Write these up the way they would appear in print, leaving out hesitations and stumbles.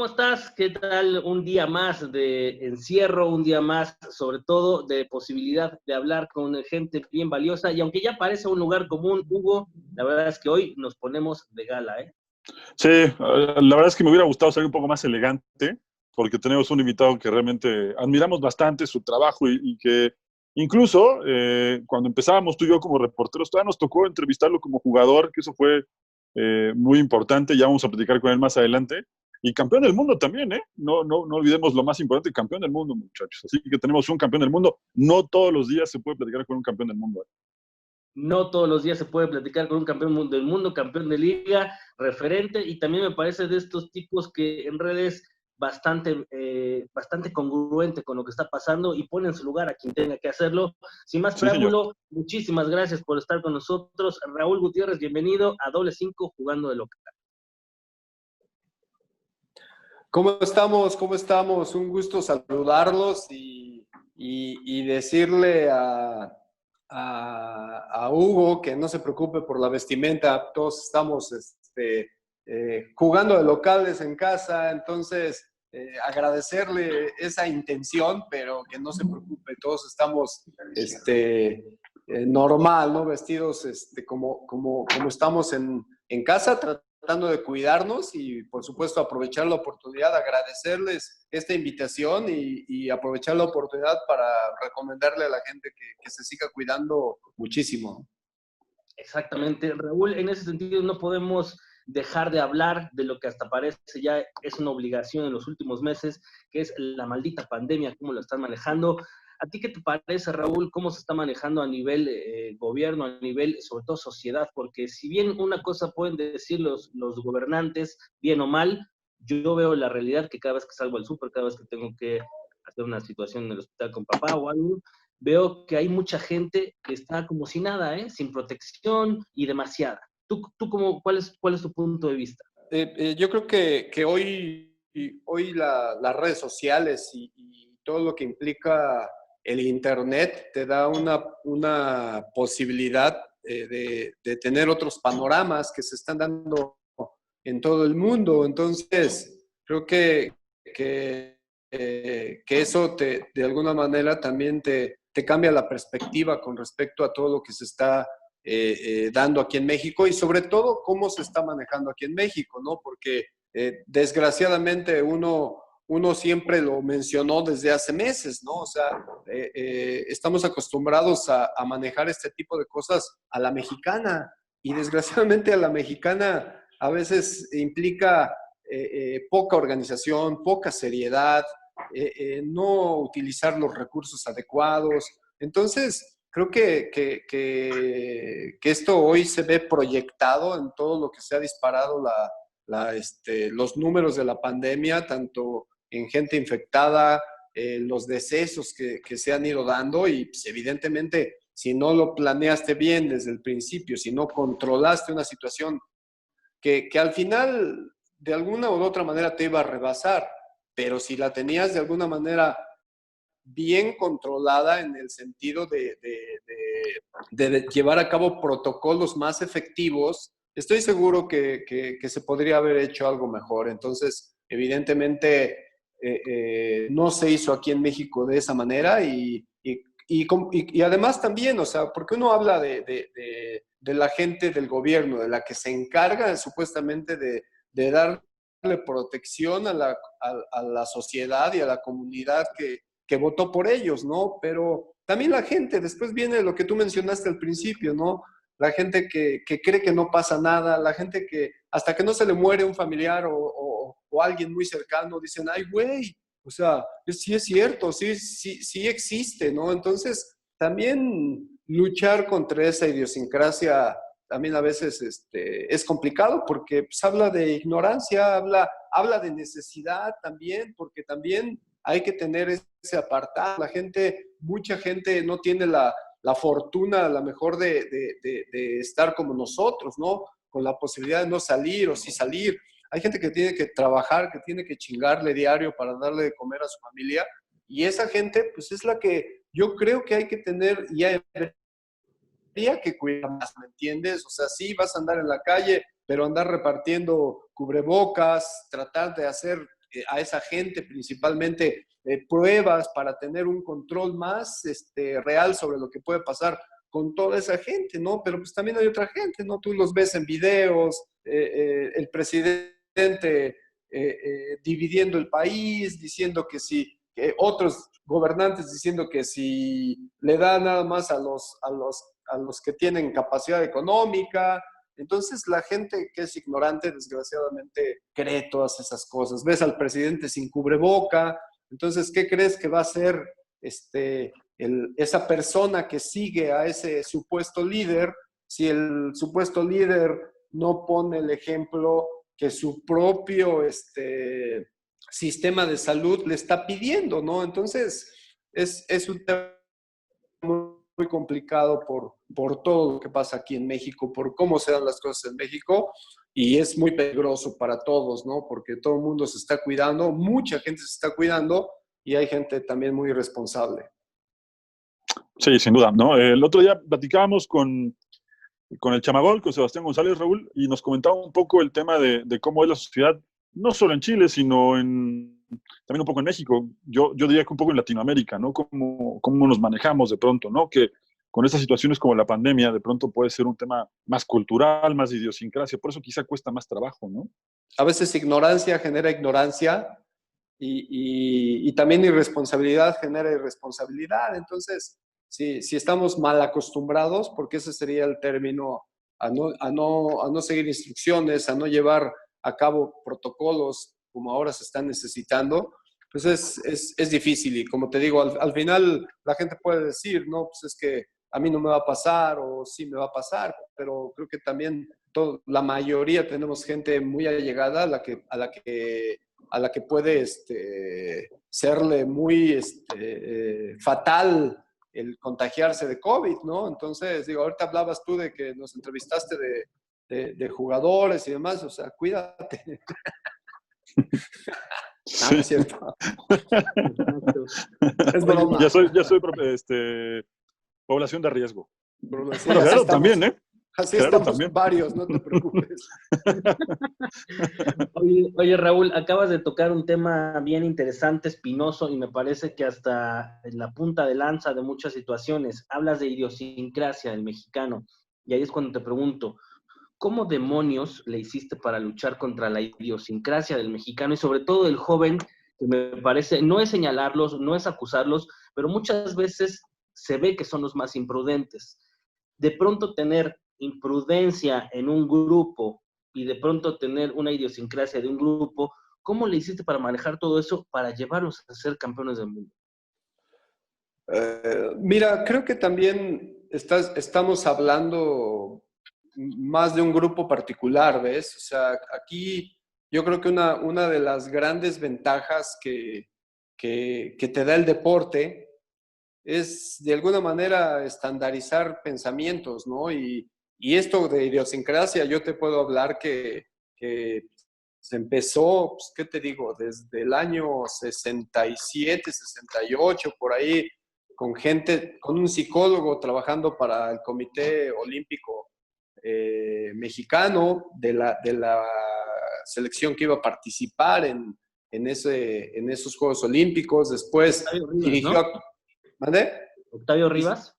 ¿cómo estás? ¿Qué tal un día más de encierro, un día más, sobre todo, de posibilidad de hablar con gente bien valiosa? Y aunque ya parece un lugar común, Hugo, la verdad es que hoy nos ponemos de gala, ¿eh? Sí, la verdad es que me hubiera gustado ser un poco más elegante, porque tenemos un invitado que realmente admiramos bastante su trabajo y que incluso cuando empezábamos tú y yo como reporteros, todavía nos tocó entrevistarlo como jugador, que eso fue muy importante, ya vamos a platicar con él más adelante. Y campeón del mundo también, ¿eh? No olvidemos lo más importante, campeón del mundo, muchachos. Así que tenemos un campeón del mundo. No todos los días se puede platicar con un campeón del mundo. No todos los días se puede platicar con un campeón del mundo, campeón de liga, referente, y también me parece de estos tipos que en redes bastante congruente con lo que está pasando y pone en su lugar a quien tenga que hacerlo. Sin más Sí, señor. preámbulo, muchísimas gracias por estar con nosotros. Raúl Gutiérrez, bienvenido a Doble 5 jugando de local. ¿Cómo estamos? ¿Cómo estamos? Un gusto saludarlos y decirle a Hugo que no se preocupe por la vestimenta. Todos estamos jugando de locales en casa, entonces agradecerle esa intención, pero que no se preocupe. Todos estamos normal, ¿no? Vestidos como estamos en casa, tratando de cuidarnos y, por supuesto, aprovechar la oportunidad, agradecerles esta invitación y aprovechar la oportunidad para recomendarle a la gente que se siga cuidando muchísimo. Exactamente, Raúl, en ese sentido no podemos dejar de hablar de lo que hasta parece ya es una obligación en los últimos meses, que es la maldita pandemia, cómo lo están manejando. ¿A ti qué te parece, Raúl, cómo se está manejando a nivel gobierno, a nivel, sobre todo, sociedad? Porque si bien una cosa pueden decir los gobernantes, bien o mal, yo veo la realidad que cada vez que salgo al súper, cada vez que tengo que hacer una situación en el hospital con papá o algo, veo que hay mucha gente que está como si nada, ¿eh? Sin protección y demasiada. ¿Cuál es tu punto de vista? Yo creo que hoy las redes sociales y todo lo que implica el Internet te da una posibilidad de tener otros panoramas que se están dando en todo el mundo. Entonces, creo que eso de alguna manera también te cambia la perspectiva con respecto a todo lo que se está dando aquí en México y sobre todo cómo se está manejando aquí en México, ¿no? Porque desgraciadamente uno siempre lo mencionó desde hace meses, ¿no? O sea, estamos acostumbrados a manejar este tipo de cosas a la mexicana y desgraciadamente a la mexicana a veces implica poca organización, poca seriedad, no utilizar los recursos adecuados. Entonces, creo que esto hoy se ve proyectado en todo lo que se ha disparado los números de la pandemia, tanto en gente infectada, los decesos que se han ido dando y pues, evidentemente si no lo planeaste bien desde el principio, si no controlaste una situación que al final de alguna u otra manera te iba a rebasar, pero si la tenías de alguna manera bien controlada en el sentido de llevar a cabo protocolos más efectivos, estoy seguro que se podría haber hecho algo mejor. Entonces, evidentemente, no se hizo aquí en México de esa manera y además también, o sea, porque uno habla de la gente del gobierno, de la que se encarga supuestamente de darle protección a la sociedad y a la comunidad que votó por ellos, ¿no? Pero también la gente, después viene lo que tú mencionaste al principio, ¿no? La gente que cree que no pasa nada, la gente que hasta que no se le muere un familiar o alguien muy cercano, dicen, ay, güey, o sea, sí es cierto, sí existe, ¿no? Entonces, también luchar contra esa idiosincrasia también a veces es complicado porque pues, habla de ignorancia, habla de necesidad también, porque también hay que tener ese apartado. Mucha gente no tiene la fortuna a lo mejor de estar como nosotros, ¿no? Con la posibilidad de no salir o sí salir. Hay gente que tiene que trabajar, que tiene que chingarle diario para darle de comer a su familia y esa gente pues es la que yo creo que hay que tener y habría que cuidar más, ¿me entiendes? O sea, sí vas a andar en la calle, pero andar repartiendo cubrebocas, tratar de hacer a esa gente principalmente pruebas para tener un control más real sobre lo que puede pasar con toda esa gente, ¿no? Pero pues también hay otra gente, ¿no? Tú los ves en videos, el presidente dividiendo el país, diciendo que si, otros gobernantes diciendo que si le da nada más a los que tienen capacidad económica. Entonces la gente que es ignorante, desgraciadamente, cree todas esas cosas. Ves al presidente sin cubreboca, entonces, ¿qué crees que va a hacer esa persona que sigue a ese supuesto líder si el supuesto líder no pone el ejemplo que su propio sistema de salud le está pidiendo, ¿no? Entonces, es un tema muy complicado por todo lo que pasa aquí en México, por cómo se dan las cosas en México, y es muy peligroso para todos, ¿no? Porque todo el mundo se está cuidando, mucha gente se está cuidando, y hay gente también muy irresponsable. Sí, sin duda, ¿no? El otro día platicábamos con el Chamagol, con Sebastián González, Raúl, y nos comentaba un poco el tema de cómo es la sociedad, no solo en Chile, sino también un poco en México. Yo diría que un poco en Latinoamérica, ¿no? Cómo nos manejamos de pronto, ¿no? Que con estas situaciones como la pandemia, de pronto puede ser un tema más cultural, más de idiosincrasia, por eso quizá cuesta más trabajo, ¿no? A veces ignorancia genera ignorancia, y también irresponsabilidad genera irresponsabilidad. Entonces, si estamos mal acostumbrados, porque ese sería el término, a no seguir instrucciones, a no llevar a cabo protocolos como ahora se están necesitando, pues es difícil. Y como te digo, al final la gente puede decir, no, pues es que a mí no me va a pasar, o sí me va a pasar, pero creo que también la mayoría tenemos gente muy allegada a la que puede serle muy fatal el contagiarse de COVID, ¿no? Entonces, digo, ahorita hablabas tú de que nos entrevistaste de jugadores y demás, o sea, cuídate. Sí. No es cierto. Es broma. Ya soy población de riesgo. Bueno, sí, Bueno, Gerardo también, ¿eh? Así Gerardo estamos también. varios, no te preocupes. Oye, Raúl, acabas de tocar un tema bien interesante, espinoso, y me parece que hasta en la punta de lanza de muchas situaciones. Hablas de idiosincrasia del mexicano, y ahí es cuando te pregunto, ¿cómo demonios le hiciste para luchar contra la idiosincrasia del mexicano y sobre todo del joven, que me parece, no es señalarlos, no es acusarlos, pero muchas veces se ve que son los más imprudentes? De pronto tener imprudencia en un grupo y de pronto tener una idiosincrasia de un grupo, ¿cómo le hiciste para manejar todo eso para llevarlos a ser campeones del mundo? Mira, creo que también estamos hablando más de un grupo particular, ¿ves? O sea, aquí yo creo que una de las grandes ventajas que te da el deporte es de alguna manera estandarizar pensamientos, ¿no? Y esto de idiosincrasia, yo te puedo hablar que se empezó, pues, ¿qué te digo? Desde el año 67, 68, por ahí, con gente, con un psicólogo trabajando para el Comité Olímpico Mexicano de la selección que iba a participar en esos Juegos Olímpicos. Después dirigió... ¿No? ¿Mande? ¿Octavio Rivas?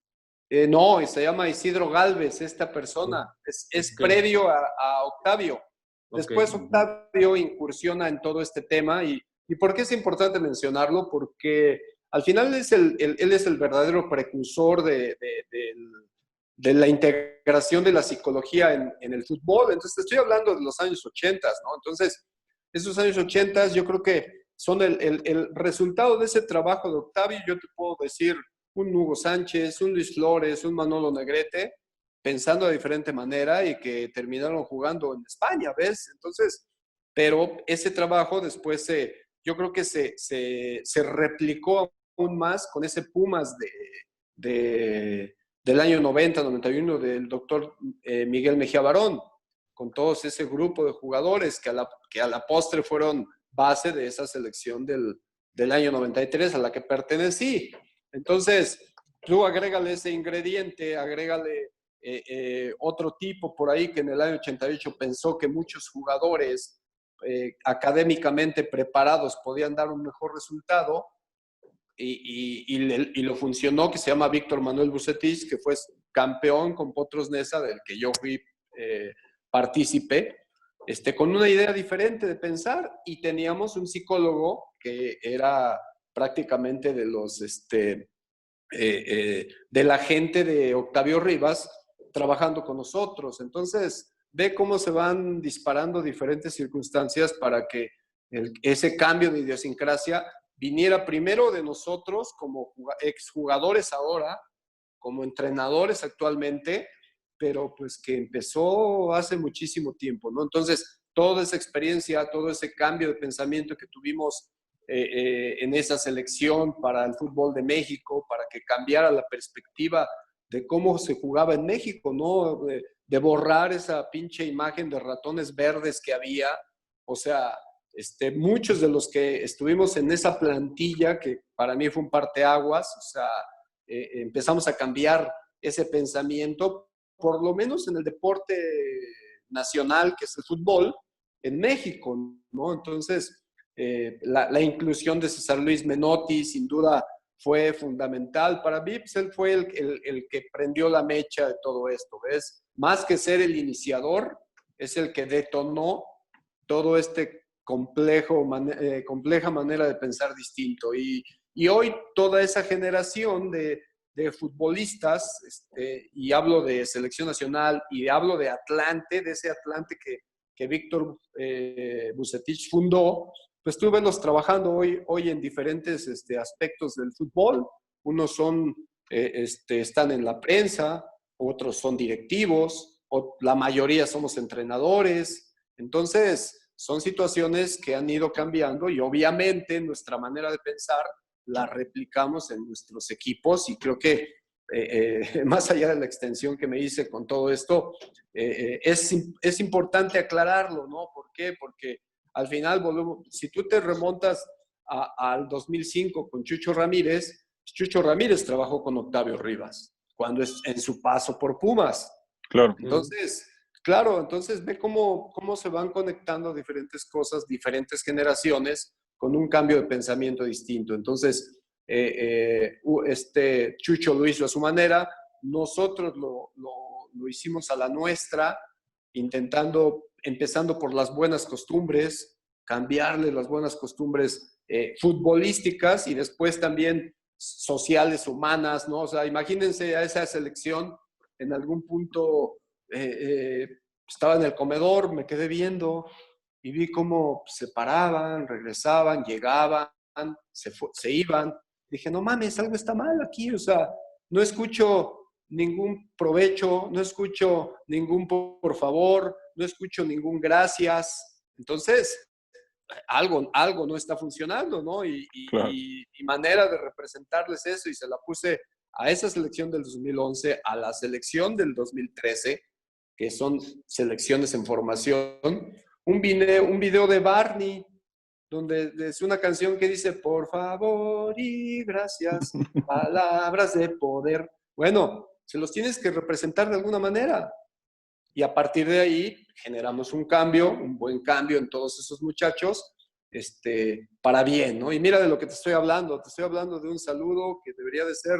No, se llama Isidro Gálvez, esta persona. Es Okay. previo a Octavio. Después Okay. Octavio incursiona en todo este tema. ¿Y por qué es importante mencionarlo? Porque al final él es el verdadero precursor de la integración de la psicología en el fútbol. Entonces, estoy hablando de los años 80, ¿no? Entonces, esos años 80 yo creo que son el resultado de ese trabajo de Octavio. Yo te puedo decir un Hugo Sánchez, un Luis Flores, un Manolo Negrete, pensando de diferente manera y que terminaron jugando en España, ¿ves? Entonces, pero ese trabajo después yo creo que se replicó aún más con ese Pumas del año 90, 91 del doctor Miguel Mejía Barón, con todos ese grupo de jugadores que a la postre fueron base de esa selección del año 93 a la que pertenecí. Entonces, tú agrégale ese ingrediente, agrégale otro tipo por ahí que en el año 88 pensó que muchos jugadores académicamente preparados podían dar un mejor resultado y lo funcionó, que se llama Víctor Manuel Bucetich, que fue campeón con Potros Neza, del que yo fui partícipe, con una idea diferente de pensar, y teníamos un psicólogo que era prácticamente de los de la gente de Octavio Rivas trabajando con nosotros. Entonces, ve cómo se van disparando diferentes circunstancias para que ese cambio de idiosincrasia viniera primero de nosotros como exjugadores ahora, como entrenadores actualmente, pero pues que empezó hace muchísimo tiempo, ¿no? Entonces, toda esa experiencia, todo ese cambio de pensamiento que tuvimos en esa selección para el fútbol de México, para que cambiara la perspectiva de cómo se jugaba en México, ¿no? De borrar esa pinche imagen de ratones verdes que había. O sea, muchos de los que estuvimos en esa plantilla, que para mí fue un parteaguas, o sea, empezamos a cambiar ese pensamiento, por lo menos en el deporte nacional, que es el fútbol, en México, ¿no? Entonces, la inclusión de César Luis Menotti, sin duda, fue fundamental para mí. Pues él fue el que prendió la mecha de todo esto, ¿ves? Más que ser el iniciador, es el que detonó todo compleja manera de pensar distinto. Y hoy toda esa generación de futbolistas, y hablo de selección nacional y hablo de Atlante, de ese Atlante que Víctor Bucetich fundó, pues tú ves trabajando hoy en diferentes aspectos del fútbol. Unos están en la prensa, otros son directivos, la mayoría somos entrenadores. Entonces, son situaciones que han ido cambiando y obviamente nuestra manera de pensar la replicamos en nuestros equipos, y creo que más allá de la extensión que me hice con todo esto, es importante aclararlo, ¿no? ¿Por qué? Porque al final, si tú te remontas al 2005 con Chucho Ramírez trabajó con Octavio Rivas cuando en su paso por Pumas. Claro. Entonces, claro, entonces ve cómo se van conectando diferentes cosas, diferentes generaciones, con un cambio de pensamiento distinto. Entonces, Chucho lo hizo a su manera, nosotros lo hicimos a la nuestra, empezando por las buenas costumbres, cambiarle las buenas costumbres futbolísticas y después también sociales, humanas, ¿no? O sea, imagínense a esa selección en algún punto. Estaba en el comedor, me quedé viendo y vi cómo se paraban, regresaban, llegaban, se iban. Dije, no mames, algo está mal aquí. O sea, no escucho ningún provecho, no escucho ningún por favor, no escucho ningún gracias. Entonces, algo no está funcionando, ¿no? Claro. Y manera de representarles eso, y se la puse a esa selección del 2011, a la selección del 2013, que son selecciones en formación, un video de Barney, donde es una canción que dice, por favor y gracias, palabras de poder. Bueno, se los tienes que representar de alguna manera. Y a partir de ahí generamos un buen cambio en todos esos muchachos, para bien, ¿no? Y mira de lo que te estoy hablando de un saludo que debería de ser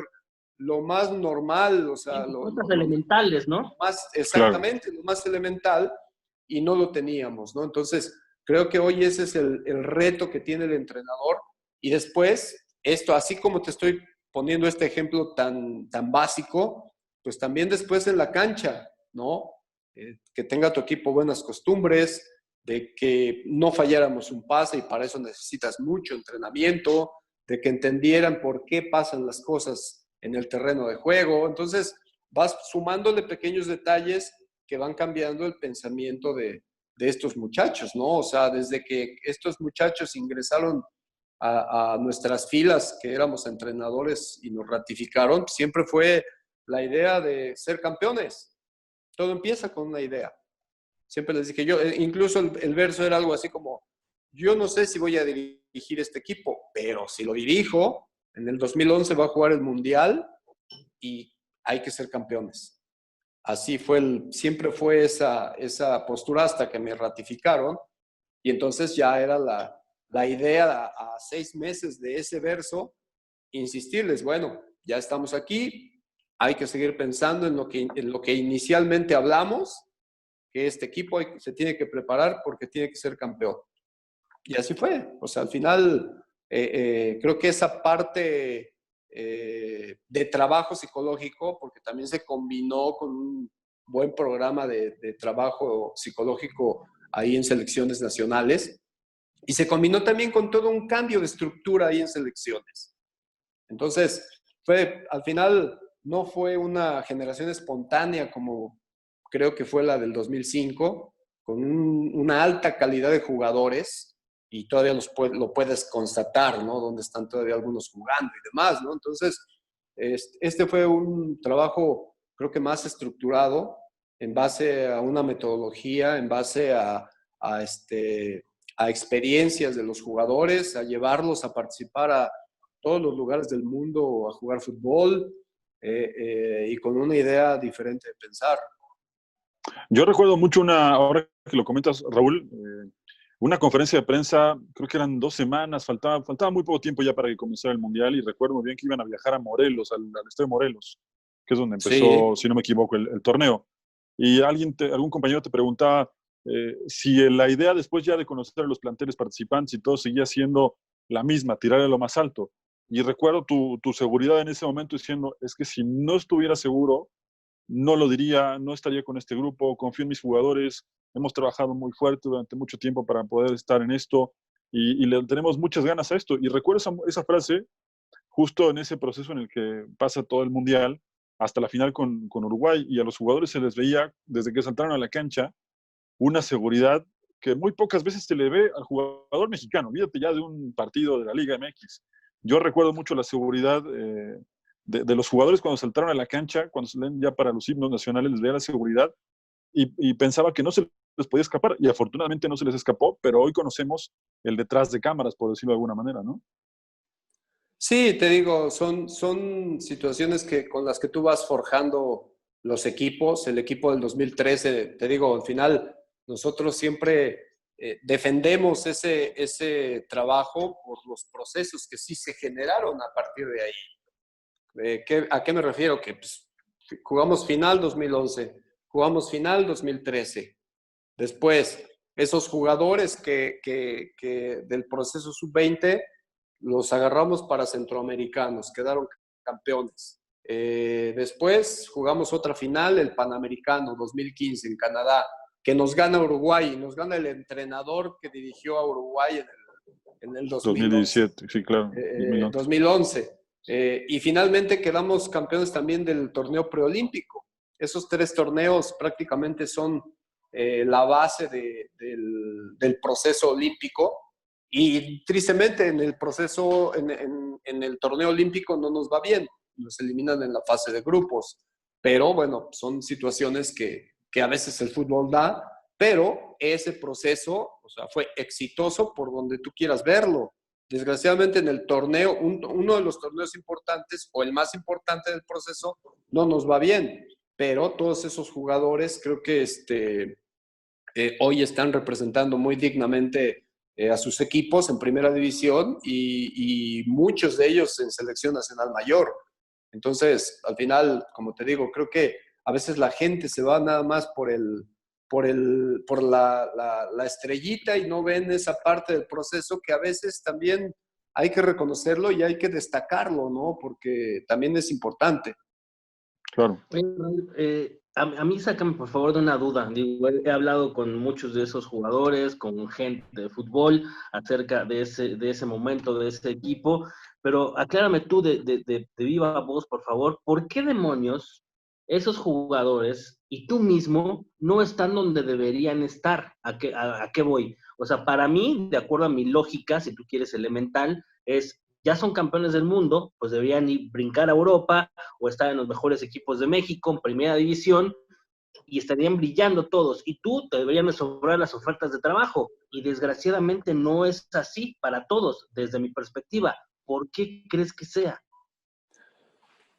lo más normal, o sea, cosas elementales, ¿no? Exactamente, claro. Lo más elemental, y no lo teníamos, ¿no? Entonces, creo que hoy ese es el reto que tiene el entrenador, y después, esto, así como te estoy poniendo este ejemplo tan básico, pues también después en la cancha, ¿no? Que tenga tu equipo buenas costumbres, de que no falláramos un pase, y para eso necesitas mucho entrenamiento, de que entendieran por qué pasan las cosas en el terreno de juego. Entonces, vas sumándole pequeños detalles que van cambiando el pensamiento de estos muchachos, ¿no? O sea, desde que estos muchachos ingresaron a nuestras filas, que éramos entrenadores y nos ratificaron, siempre fue la idea de ser campeones. Todo empieza con una idea. Siempre les dije yo, incluso el verso era algo así como, yo no sé si voy a dirigir este equipo, pero si lo dirijo, en el 2011 va a jugar el Mundial y hay que ser campeones. Así fue, siempre fue esa postura hasta que me ratificaron. Y entonces ya era la idea a 6 meses de ese verso, insistirles, bueno, ya estamos aquí, hay que seguir pensando en lo que inicialmente hablamos, que este equipo se tiene que preparar porque tiene que ser campeón. Y así fue. O sea, al final, creo que esa parte de trabajo psicológico, porque también se combinó con un buen programa de trabajo psicológico ahí en selecciones nacionales, y se combinó también con todo un cambio de estructura ahí en selecciones. Entonces, al final no fue una generación espontánea como creo que fue la del 2005, con una alta calidad de jugadores, y todavía lo puedes constatar, ¿no? Donde están todavía algunos jugando y demás, ¿no? Entonces, este fue un trabajo, creo que más estructurado, en base a una metodología, en base a experiencias de los jugadores, a llevarlos a participar a todos los lugares del mundo a jugar fútbol, y con una idea diferente de pensar. Yo recuerdo mucho ahora que lo comentas, Raúl, una conferencia de prensa, creo que eran 2 semanas, faltaba muy poco tiempo ya para que comenzara el Mundial, y recuerdo muy bien que iban a viajar a Morelos, al estadio de Morelos, que es donde empezó, Sí. si no me equivoco, el torneo. Y algún compañero te preguntaba si la idea después ya de conocer a los planteles participantes y todo seguía siendo la misma, tirar a lo más alto. Y recuerdo tu seguridad en ese momento diciendo, es que si no estuviera seguro, no lo diría, no estaría con este grupo, confío en mis jugadores, hemos trabajado muy fuerte durante mucho tiempo para poder estar en esto, y le tenemos muchas ganas a esto. Y recuerdo esa frase justo en ese proceso en el que pasa todo el Mundial, hasta la final con Uruguay, y a los jugadores se les veía, desde que saltaron a la cancha, una seguridad que muy pocas veces se le ve al jugador mexicano. Olvídate ya de un partido de la Liga MX. Yo recuerdo mucho la seguridad de los jugadores cuando saltaron a la cancha, cuando salen ya para los himnos nacionales, les veía la seguridad, y pensaba que no se les podía escapar, y afortunadamente no se les escapó, pero hoy conocemos el detrás de cámaras, por decirlo de alguna manera, ¿no? Sí, te digo, son situaciones con las que tú vas forjando los equipos. El equipo del 2013, te digo, al final nosotros siempre defendemos ese trabajo por los procesos que sí se generaron a partir de ahí. ¿A qué me refiero? Que pues, jugamos final 2011, jugamos final 2013. Después, esos jugadores del proceso sub-20 los agarramos para centroamericanos, quedaron campeones. Después jugamos otra final, el Panamericano 2015 en Canadá, que nos gana Uruguay, nos gana el entrenador que dirigió a Uruguay en el 2011. 2017, sí, claro, 2011. 2011. Y finalmente quedamos campeones también del torneo preolímpico. Esos 3 torneos prácticamente son la base del proceso olímpico, y tristemente en el proceso, en el torneo olímpico no nos va bien, nos eliminan en la fase de grupos, pero bueno, son situaciones que a veces el fútbol da, pero ese proceso, o sea, fue exitoso por donde tú quieras verlo. Desgraciadamente en el torneo, uno de los torneos importantes o el más importante del proceso, no nos va bien, pero todos esos jugadores creo que hoy están representando muy dignamente a sus equipos en primera división, y muchos de ellos en selección nacional mayor. Entonces, al final, como te digo, creo que a veces la gente se va nada más por la estrellita, y no ven esa parte del proceso que a veces también hay que reconocerlo y hay que destacarlo, ¿no? Porque también es importante. Claro. A mí sácame por favor de una duda. Digo, he hablado con muchos de esos jugadores, con gente de fútbol, acerca de ese momento, de ese equipo, pero aclárame tú de viva voz, por favor, ¿por qué demonios esos jugadores y tú mismo no están donde deberían estar? ¿A qué voy? O sea, para mí, de acuerdo a mi lógica, si tú quieres elemental, ya son campeones del mundo, pues deberían ir brincar a Europa o estar en los mejores equipos de México, en primera división, y estarían brillando todos. Y tú te deberían de sobrar las ofertas de trabajo. Y desgraciadamente no es así para todos, desde mi perspectiva. ¿Por qué crees que sea?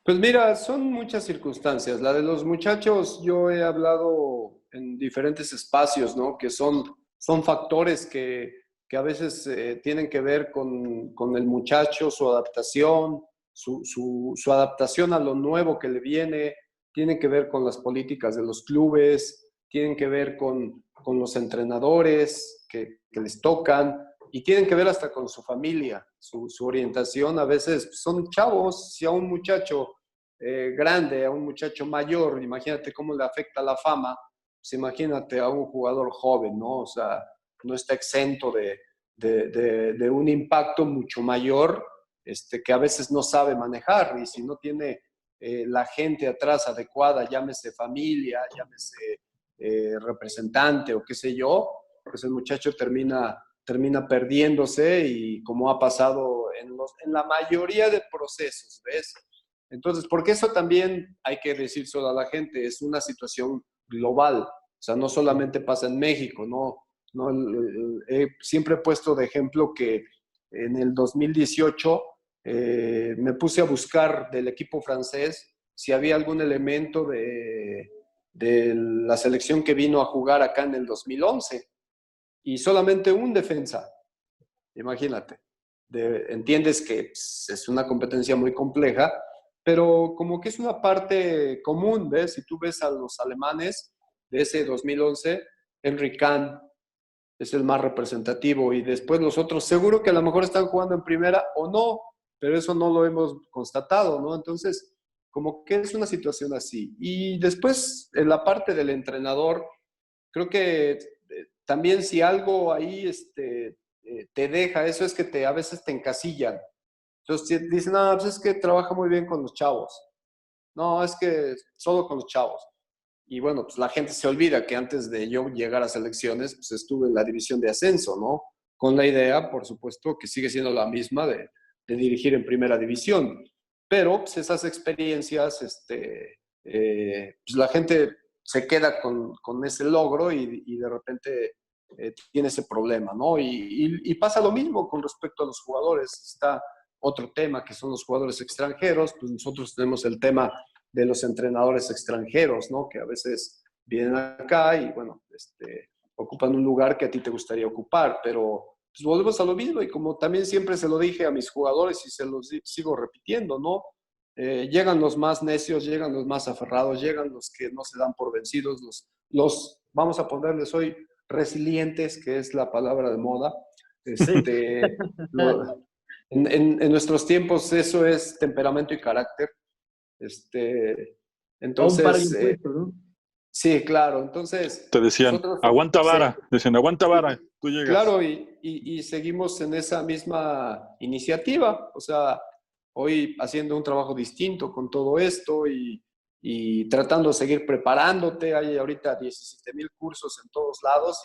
Pues mira, son muchas circunstancias. La de los muchachos, yo he hablado en diferentes espacios, ¿no? Que son son factores que a veces tienen que ver con el muchacho, su adaptación, su adaptación a lo nuevo que le viene, tienen que ver con las políticas de los clubes, tienen que ver con los entrenadores que les tocan y tienen que ver hasta con su familia, su orientación. A veces son chavos, si a un muchacho grande, a un muchacho mayor, imagínate cómo le afecta la fama, pues imagínate a un jugador joven, ¿no? O sea, no está exento de un impacto mucho mayor que a veces no sabe manejar y si no tiene la gente atrás adecuada, llámese familia, llámese representante o qué sé yo, pues el muchacho termina perdiéndose y como ha pasado en la mayoría de procesos, ¿ves? Entonces, porque eso también hay que decir solo a la gente, es una situación global, o sea, no solamente pasa en México, ¿no? No, siempre he puesto de ejemplo que en el 2018 me puse a buscar del equipo francés si había algún elemento de la selección que vino a jugar acá en el 2011 y solamente un defensa, imagínate. Entiendes que es una competencia muy compleja, pero como que es una parte común, ¿ves? Si tú ves a los alemanes de ese 2011, Henry Kahn es el más representativo y después los otros seguro que a lo mejor están jugando en primera o no, pero eso no lo hemos constatado, ¿no? Entonces, como que es una situación así. Y después, en la parte del entrenador, creo que también si algo ahí te deja, eso es que a veces te encasillan. Entonces dicen, no, pues es que trabaja muy bien con los chavos. No, es que solo con los chavos. Y bueno, pues la gente se olvida que antes de yo llegar a selecciones, pues estuve en la división de ascenso, ¿no? Con la idea, por supuesto, que sigue siendo la misma de dirigir en primera división. Pero pues esas experiencias, pues la gente se queda con ese logro y de repente tiene ese problema, ¿no? Y pasa lo mismo con respecto a los jugadores. Está otro tema que son los jugadores extranjeros, pues nosotros tenemos el tema de los entrenadores extranjeros, ¿no? Que a veces vienen acá y, bueno, ocupan un lugar que a ti te gustaría ocupar, pero pues volvemos a lo mismo y como también siempre se lo dije a mis jugadores y se los sigo repitiendo, ¿no? Llegan los más necios, llegan los más aferrados, llegan los que no se dan por vencidos, vamos a ponerles hoy resilientes, que es la palabra de moda. Sí. En nuestros tiempos eso es temperamento y carácter. A un par Entonces, bien puesto, ¿no? sí, claro. Entonces, Te decían, nosotros, aguanta vara, decían, aguanta vara, tú llegas. claro, y seguimos en esa misma iniciativa. O sea, hoy haciendo un trabajo distinto con todo esto y tratando de seguir preparándote. Hay ahorita 17,000 cursos en todos lados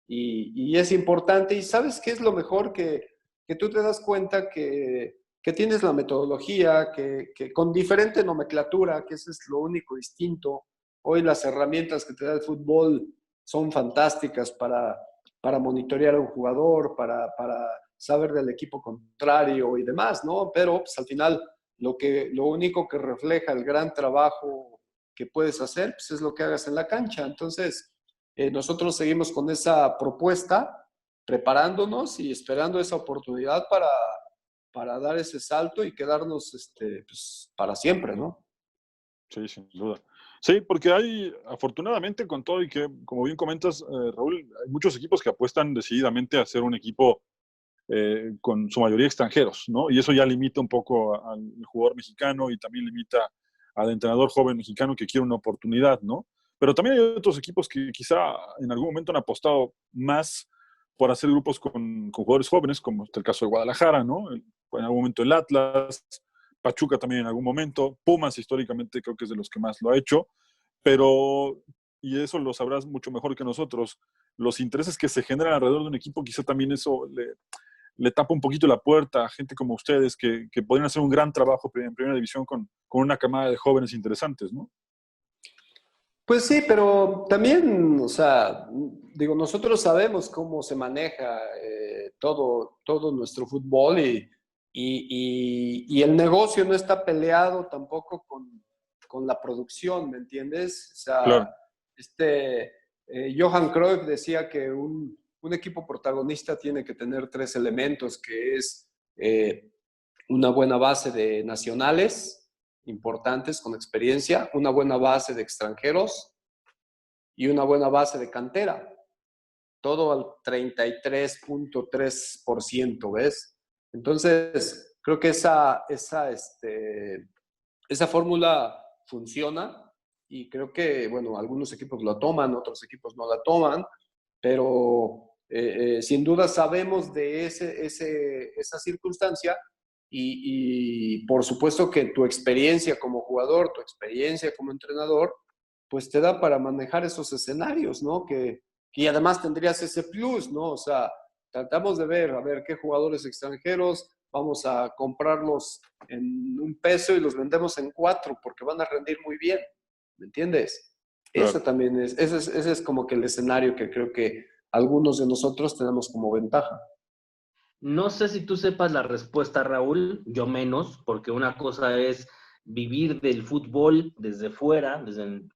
y es importante. ¿Y sabes qué es lo mejor? Que tú te das cuenta que tienes la metodología, que con diferente nomenclatura, que eso es lo único distinto. Hoy las herramientas que te da el fútbol son fantásticas para monitorear a un jugador, para saber del equipo contrario y demás, ¿no? Pero pues, al final lo único que refleja el gran trabajo que puedes hacer pues, es lo que hagas en la cancha. Entonces, nosotros seguimos con esa propuesta, preparándonos y esperando esa oportunidad para dar ese salto y quedarnos pues, para siempre, ¿no? Sí, sin duda. Sí, porque hay, afortunadamente, con todo y que, como bien comentas, Raúl, hay muchos equipos que apuestan decididamente a ser un equipo con su mayoría extranjeros, ¿no? Y eso ya limita un poco al jugador mexicano y también limita al entrenador joven mexicano que quiere una oportunidad, ¿no? Pero también hay otros equipos que quizá en algún momento han apostado más por hacer grupos con jugadores jóvenes, como es el caso de Guadalajara, ¿no? En algún momento el Atlas, Pachuca también en algún momento, Pumas históricamente creo que es de los que más lo ha hecho, pero, y eso lo sabrás mucho mejor que nosotros, los intereses que se generan alrededor de un equipo, quizá también eso le tapa un poquito la puerta a gente como ustedes que podrían hacer un gran trabajo en primera división con una camada de jóvenes interesantes, ¿no? Pues sí, pero también, o sea, digo, nosotros sabemos cómo se maneja todo nuestro fútbol y el negocio no está peleado tampoco con la producción, ¿me entiendes? O sea, Claro. este, Johan Cruyff decía que un equipo protagonista tiene que tener 3 elementos, que es una buena base de nacionales importantes con experiencia, una buena base de extranjeros y una buena base de cantera. Todo al 33.3%, ¿ves? Entonces, creo que esa fórmula funciona y creo que, bueno, algunos equipos lo toman, otros equipos no la toman, pero sin duda sabemos de esa circunstancia y por supuesto que tu experiencia como jugador, tu experiencia como entrenador, pues te da para manejar esos escenarios, ¿no? Y además tendrías ese plus, ¿no? O sea, tratamos de ver, a ver qué jugadores extranjeros vamos a comprarlos en 1 peso y los vendemos en 4 porque van a rendir muy bien, ¿me entiendes? Claro. Eso también ese es como que el escenario que creo que algunos de nosotros tenemos como ventaja. No sé si tú sepas la respuesta, Raúl, yo menos, porque una cosa es vivir del fútbol desde fuera,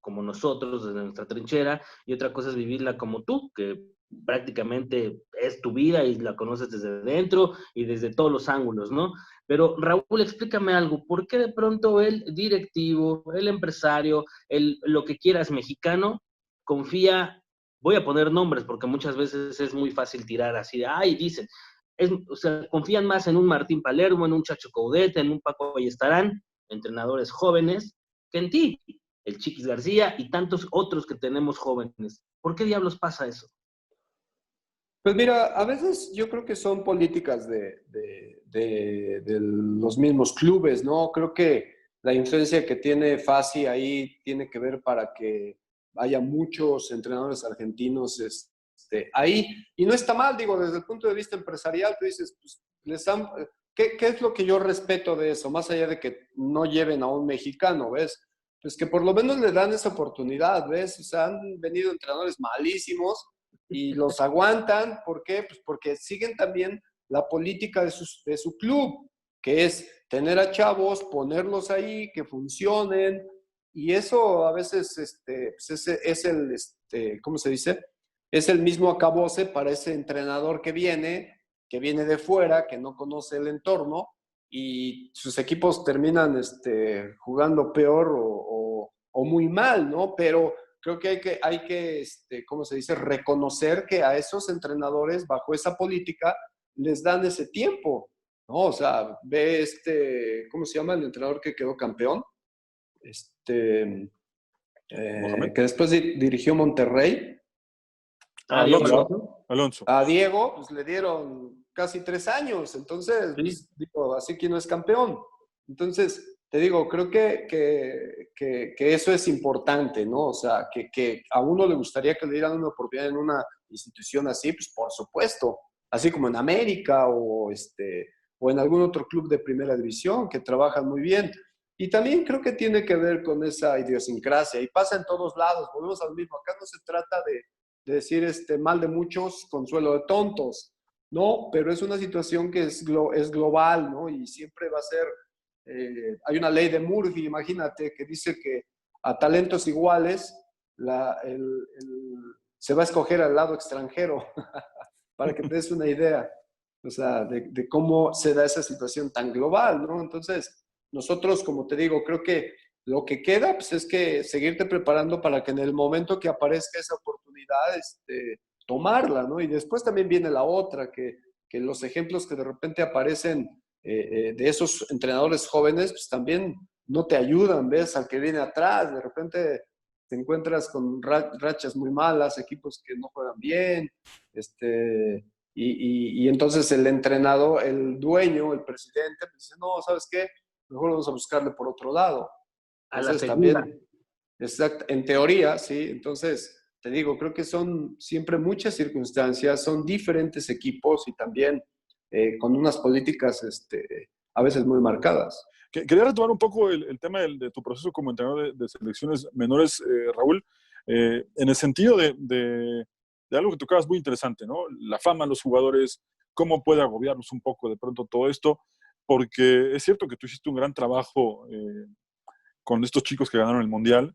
como nosotros, desde nuestra trinchera, y otra cosa es vivirla como tú, que prácticamente es tu vida y la conoces desde dentro y desde todos los ángulos, ¿no? Pero Raúl, explícame algo, ¿por qué de pronto el directivo, el empresario, lo que quieras mexicano, confía, voy a poner nombres porque muchas veces es muy fácil tirar así de, ay, dicen, o sea, confían más en un Martín Palermo, en un Chacho Coudet, en un Paco Ayestarán, entrenadores jóvenes, que en ti, el Chiquis García y tantos otros que tenemos jóvenes? ¿Por qué diablos pasa eso? Pues mira, a veces yo creo que son políticas de los mismos clubes, ¿no? Creo que la influencia que tiene Fassi ahí tiene que ver para que haya muchos entrenadores argentinos ahí. Y no está mal, digo, desde el punto de vista empresarial, tú dices, pues, ¿qué es lo que yo respeto de eso? Más allá de que no lleven a un mexicano, ¿ves? Pues que por lo menos le dan esa oportunidad, ¿ves? O sea, han venido entrenadores malísimos y los aguantan. ¿Por qué? Pues porque siguen también la política de su club, que es tener a chavos, ponerlos ahí, que funcionen, y eso a veces pues es el, ¿cómo se dice? Es el mismo acabose para ese entrenador que viene de fuera, que no conoce el entorno, y sus equipos terminan jugando peor o muy mal, ¿no? Pero creo que hay que ¿cómo se dice? Reconocer que a esos entrenadores, bajo esa política, les dan ese tiempo, ¿no? O sea, ve ¿cómo se llama el entrenador que quedó campeón? Mohamed. Que después dirigió Monterrey. Diego Alonso. Alonso. Alonso. A Diego, pues le dieron casi 3 años, entonces, Sí. pues, digo, así que no es campeón. Entonces, te digo, creo que eso es importante, ¿no? O sea, que a uno le gustaría que le dieran una oportunidad en una institución así, pues por supuesto, así como en América o en algún otro club de primera división que trabajan muy bien. Y también creo que tiene que ver con esa idiosincrasia y pasa en todos lados, volvemos al mismo, acá no se trata de decir mal de muchos, consuelo de tontos, ¿no? Pero es una situación que es global, ¿no? Y siempre va a ser, hay una ley de Murphy, imagínate, que dice que a talentos iguales se va a escoger al lado extranjero, para que te des una idea, o sea, de cómo se da esa situación tan global, ¿no? Entonces, nosotros, como te digo, creo que lo que queda pues, es que seguirte preparando para que en el momento que aparezca esa oportunidad, tomarla, ¿no? Y después también viene la otra, que los ejemplos que de repente aparecen de esos entrenadores jóvenes, pues también no te ayudan, ¿ves? Al que viene atrás, de repente te encuentras con rachas muy malas, equipos que no juegan bien, y entonces el entrenador, el dueño, el presidente, pues dice, no, ¿sabes qué? Mejor vamos a buscarle por otro lado. A la Entonces segunda. también, exacto, en teoría, sí. Entonces, te digo, creo que son siempre muchas circunstancias, son diferentes equipos y también con unas políticas a veces muy marcadas. Quería retomar un poco el tema de tu proceso como entrenador de selecciones menores, Raúl, en el sentido de algo que tocabas muy interesante, ¿no? La fama, los jugadores, cómo puede agobiarnos un poco de pronto todo esto, porque es cierto que tú hiciste un gran trabajo con estos chicos que ganaron el Mundial,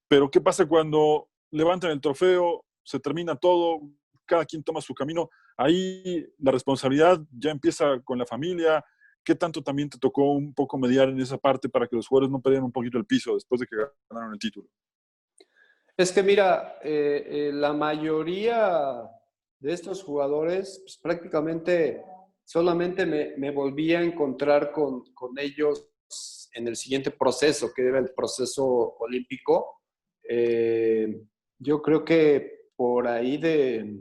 pero ¿qué pasa cuando levantan el trofeo? se termina todo, cada quien toma su camino. Ahí la responsabilidad ya empieza con la familia. ¿Qué tanto también te tocó un poco mediar en esa parte para que los jugadores no perdieran un poquito el piso después de que ganaron el título? Es que mira, la mayoría de estos jugadores, pues, prácticamente solamente me volví a encontrar con ellos en el siguiente proceso, que era el proceso olímpico. Eh, yo creo que por ahí de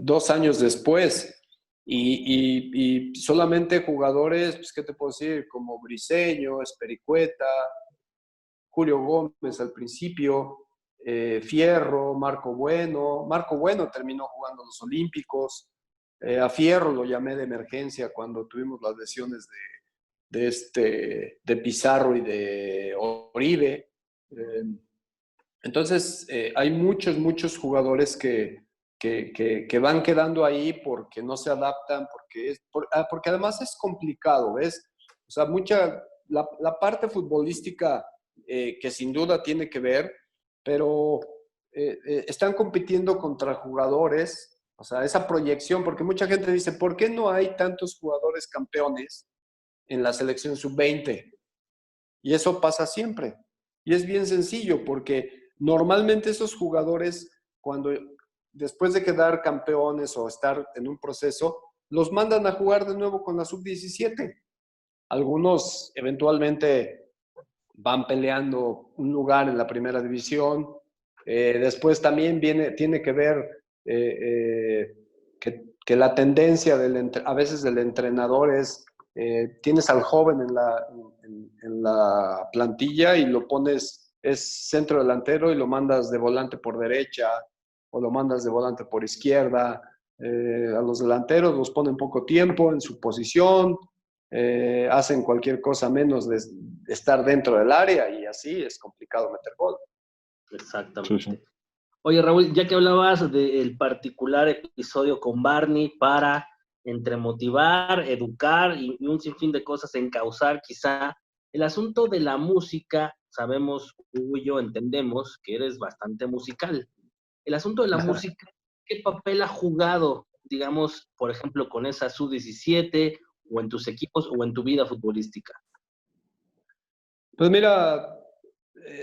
2 años después. Y solamente jugadores, pues, ¿qué te puedo decir? Como Briseño, Espericueta, Julio Gómez al principio, Fierro, Marco Bueno. Marco Bueno terminó jugando los Olímpicos. A Fierro lo llamé de emergencia cuando tuvimos las lesiones de Pizarro y de Oribe. Entonces, hay muchos jugadores que van quedando ahí porque no se adaptan, porque además es complicado, ¿ves? O sea, la parte futbolística que sin duda tiene que ver, pero están compitiendo contra jugadores, o sea, esa proyección, porque mucha gente dice, ¿por qué no hay tantos jugadores campeones en la selección sub-20? Y eso pasa siempre. Y es bien sencillo, porque normalmente esos jugadores, después de quedar campeones o estar en un proceso, los mandan a jugar de nuevo con la sub-17. Algunos eventualmente van peleando un lugar en la primera división. Después también tiene que ver que la tendencia a veces del entrenador es, tienes al joven en la plantilla y lo pones, es centro delantero y lo mandas de volante por derecha o lo mandas de volante por izquierda. A los delanteros los ponen poco tiempo en su posición, hacen cualquier cosa menos de estar dentro del área y así es complicado meter gol. Exactamente. Sí, sí. Oye, Raúl, ya que hablabas del particular episodio con Barney para entre motivar, educar y un sinfín de cosas, encauzar quizá, el asunto de la música, sabemos, Hugo y yo entendemos que eres bastante musical. El asunto de la música, ¿qué papel ha jugado, digamos, por ejemplo, con esa sub-17 o en tus equipos o en tu vida futbolística? Pues mira,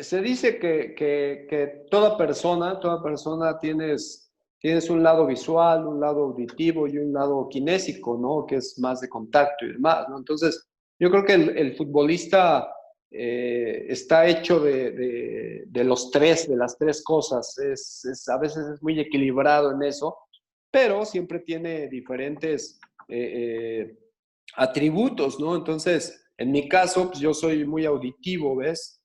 se dice que toda persona tienes un lado visual, un lado auditivo y un lado kinésico, ¿no? Que es más de contacto y demás, ¿no? Entonces, yo creo que el futbolista está hecho de las tres cosas. A veces es muy equilibrado en eso, pero siempre tiene diferentes atributos, ¿no? Entonces, en mi caso, pues yo soy muy auditivo, ¿ves?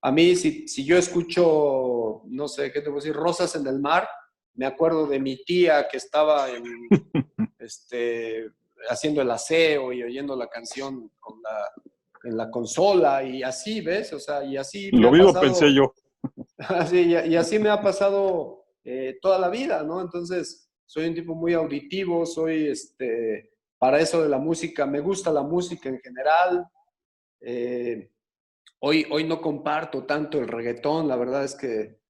A mí, si yo escucho, no sé, ¿qué te puedo decir? Rosas en el mar, me acuerdo de mi tía que estaba haciendo el aseo y oyendo la canción en la consola y así, ¿ves? O sea, y así me Lo ha mismo pasado. pensé yo. Y así me ha pasado toda la vida, ¿no? Entonces, soy un tipo muy auditivo, para eso de la música, me gusta la música en general. Hoy no comparto tanto el reggaetón, la verdad es que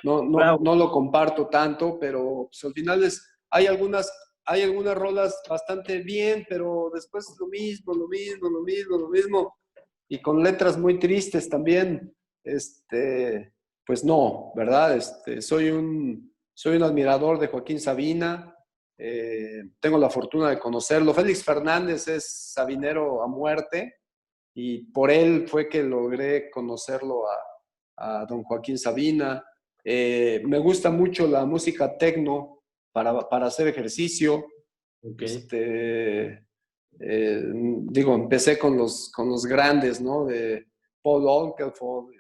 no lo comparto tanto, pero pues, al final hay algunas rolas bastante bien, pero después lo mismo, y con letras muy tristes también, pues no, ¿verdad? Soy un admirador de Joaquín Sabina, tengo la fortuna de conocerlo. Félix Fernández es sabinero a muerte, y por él fue que logré conocerlo a don Joaquín Sabina. Me gusta mucho la música techno para hacer ejercicio. Okay. Empecé con los grandes, ¿no? De Paul Oakenfold,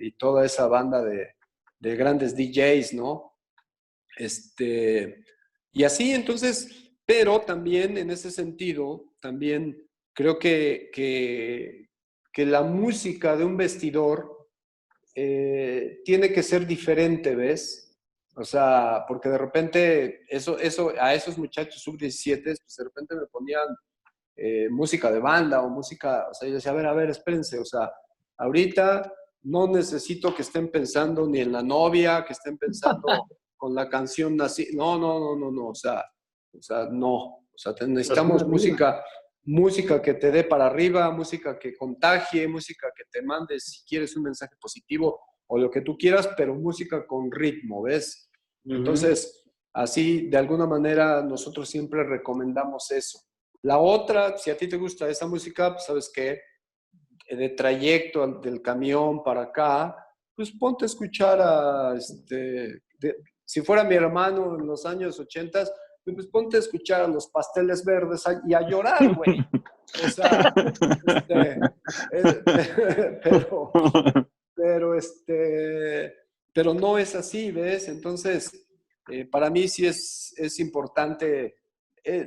y toda esa banda de grandes DJs, ¿no? Y así, entonces, pero también en ese sentido, también creo que la música de un vestidor tiene que ser diferente, ¿ves? O sea, porque de repente a esos muchachos sub-17, pues de repente me ponían música de banda o música, o sea, yo decía, a ver, espérense, o sea, ahorita no necesito que estén pensando ni en la novia, que estén pensando con la canción así. No, no, no, no, no. No. O sea, necesitamos música que te dé para arriba, música que contagie, música que te mande, si quieres, un mensaje positivo o lo que tú quieras, pero música con ritmo, ¿ves? Entonces, así, de alguna manera, nosotros siempre recomendamos eso. La otra, si a ti te gusta esa música, pues sabes que de trayecto del camión para acá, pues ponte a escuchar si fuera mi hermano en los años 80, pues ponte a escuchar a los Pasteles Verdes y a llorar, güey. O sea, pero, pero, pero no es así, ¿ves? Entonces, para mí sí es importante.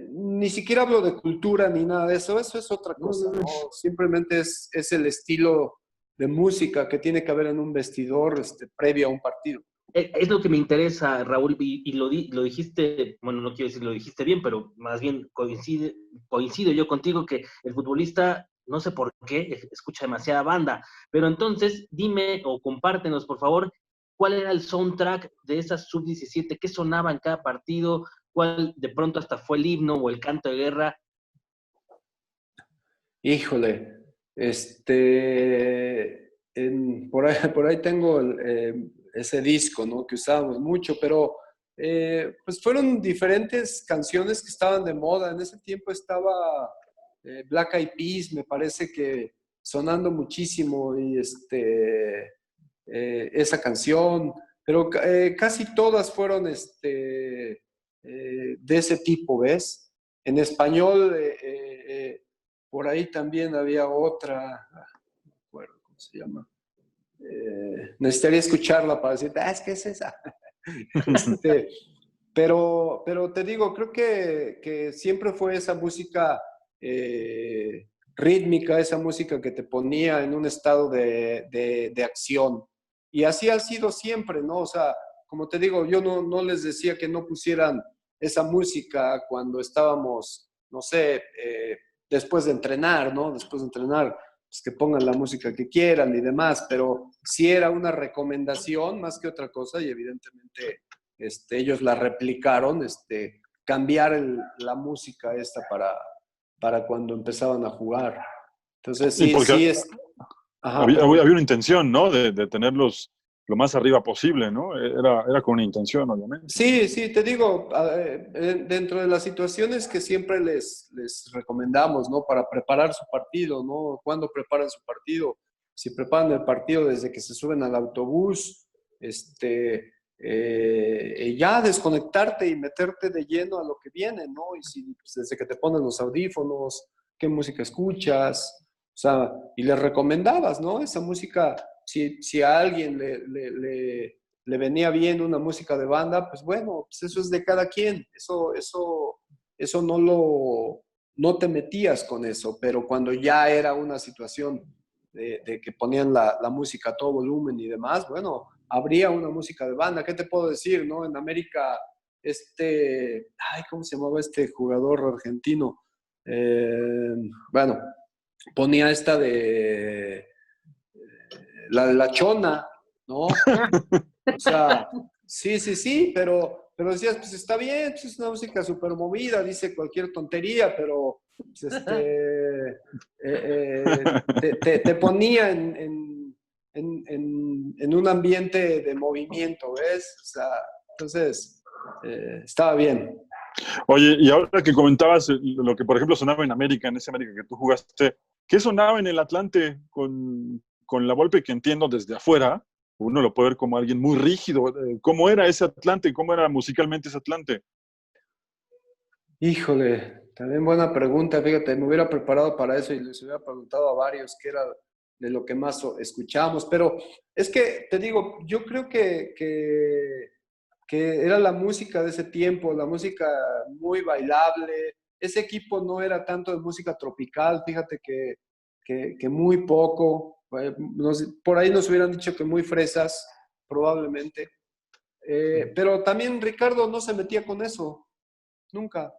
Ni siquiera hablo de cultura ni nada de eso, eso es otra cosa, ¿no? Simplemente es el estilo de música que tiene que haber en un vestidor previo a un partido. Es lo que me interesa, Raúl, y lo dijiste, bueno, no quiero decir lo dijiste bien, pero más bien coincido yo contigo que el futbolista, no sé por qué, escucha demasiada banda, pero entonces dime o compártenos, por favor, cuál era el soundtrack de esa sub-17, qué sonaba en cada partido, cuál de pronto hasta fue el himno o el canto de guerra. Híjole, por ahí tengo ese disco, ¿no? Que usábamos mucho, pero pues fueron diferentes canciones que estaban de moda. En ese tiempo estaba Black Eyed Peas, me parece que sonando muchísimo, y esa canción, pero casi todas fueron de ese tipo, ¿ves? En español, por ahí también había otra, no me acuerdo cómo se llama. Necesitaría escucharla para decir, es que es esa. Pero te digo, creo que siempre fue esa música rítmica, esa música que te ponía en un estado de acción. Y así ha sido siempre, ¿no? O sea, como te digo, yo no les decía que no pusieran esa música cuando estábamos, no sé, después de entrenar, ¿no? Después de entrenar, pues que pongan la música que quieran y demás, pero sí era una recomendación más que otra cosa, y evidentemente ellos la replicaron, cambiar la música esta para cuando empezaban a jugar. Entonces, Sí, sí, porque sí es... Ajá, había una intención, ¿no? De tenerlos lo más arriba posible, ¿no? Era con una intención, obviamente. sí, sí, te digo, dentro de las situaciones que siempre les recomendamos, ¿no? Para preparar su partido, ¿no? ¿Cuándo preparan su partido? Si preparan el partido desde que se suben al autobús, ya desconectarte y meterte de lleno a lo que viene, ¿no? Y si pues, desde que te pones los audífonos, qué música escuchas, o sea, y les recomendabas, ¿no? Esa música, si a alguien le venía bien una música de banda, pues bueno, pues eso es de cada quien, eso no te metías con eso, pero cuando ya era una situación de que ponían la música a todo volumen y demás, bueno, habría una música de banda. ¿Qué te puedo decir, no? En América, ¿cómo se llamaba este jugador argentino? Bueno, ponía esta de la Chona, ¿no? O sea, sí, pero decías, pues está bien, pues es una música súper movida, dice cualquier tontería, pero pues, te ponía en un ambiente de movimiento, ¿ves? O sea, entonces, estaba bien. Oye, y ahora que comentabas lo que, por ejemplo, sonaba en América, en ese América que tú jugaste, ¿qué sonaba en el Atlante con la Volpe, que entiendo desde afuera? Uno lo puede ver como alguien muy rígido. ¿Cómo era ese Atlante? ¿Cómo era musicalmente ese Atlante? Híjole, también buena pregunta, fíjate, me hubiera preparado para eso y les hubiera preguntado a varios qué era de lo que más escuchamos, pero es que te digo, yo creo que era la música de ese tiempo, la música muy bailable. Ese equipo no era tanto de música tropical, fíjate que muy poco. Por ahí nos hubieran dicho que muy fresas, probablemente. Pero también Ricardo no se metía con eso, nunca.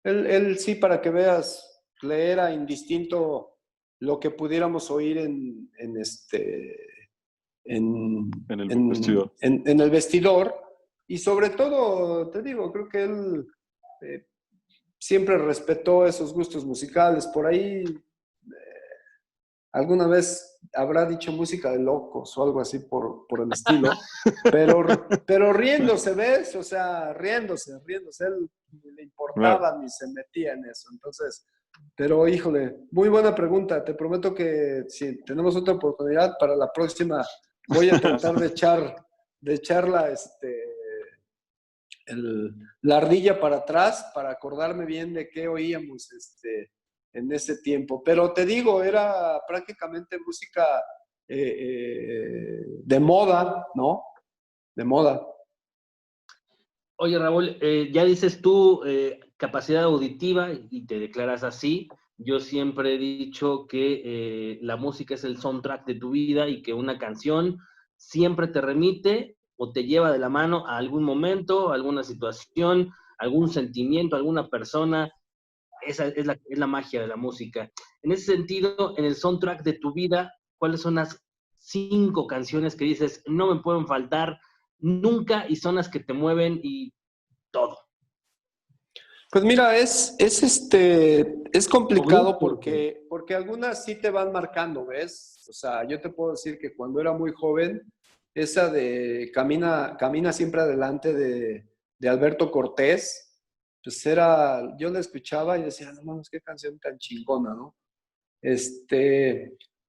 Él sí, para que veas, le era indistinto lo que pudiéramos oír en el vestidor. En el vestidor. Y sobre todo, te digo, creo que él siempre respetó esos gustos musicales. Por ahí alguna vez habrá dicho música de locos o algo así por el estilo, pero riéndose, ¿ves? O sea, riéndose. Él ni le importaba ni se metía en eso. Entonces, pero híjole, muy buena pregunta. Te prometo que si tenemos otra oportunidad para la próxima, voy a tratar de echarla, la ardilla para atrás para acordarme bien de qué oíamos en ese tiempo. Pero te digo, era prácticamente música de moda, ¿no? De moda. Oye, Raúl, ya dices tú capacidad auditiva y te declaras así. Yo siempre he dicho que la música es el soundtrack de tu vida y que una canción siempre te remite o te lleva de la mano a algún momento, a alguna situación, algún sentimiento, alguna persona. Esa es la magia de la música. En ese sentido, en el soundtrack de tu vida, ¿cuáles son las 5 canciones que dices no me pueden faltar nunca y son las que te mueven y todo? Pues mira, es complicado porque algunas sí te van marcando, ¿ves? O sea, yo te puedo decir que cuando era muy joven, esa de Camina siempre adelante de Alberto Cortés, pues yo la escuchaba y decía, no mames, qué canción tan chingona, ¿no?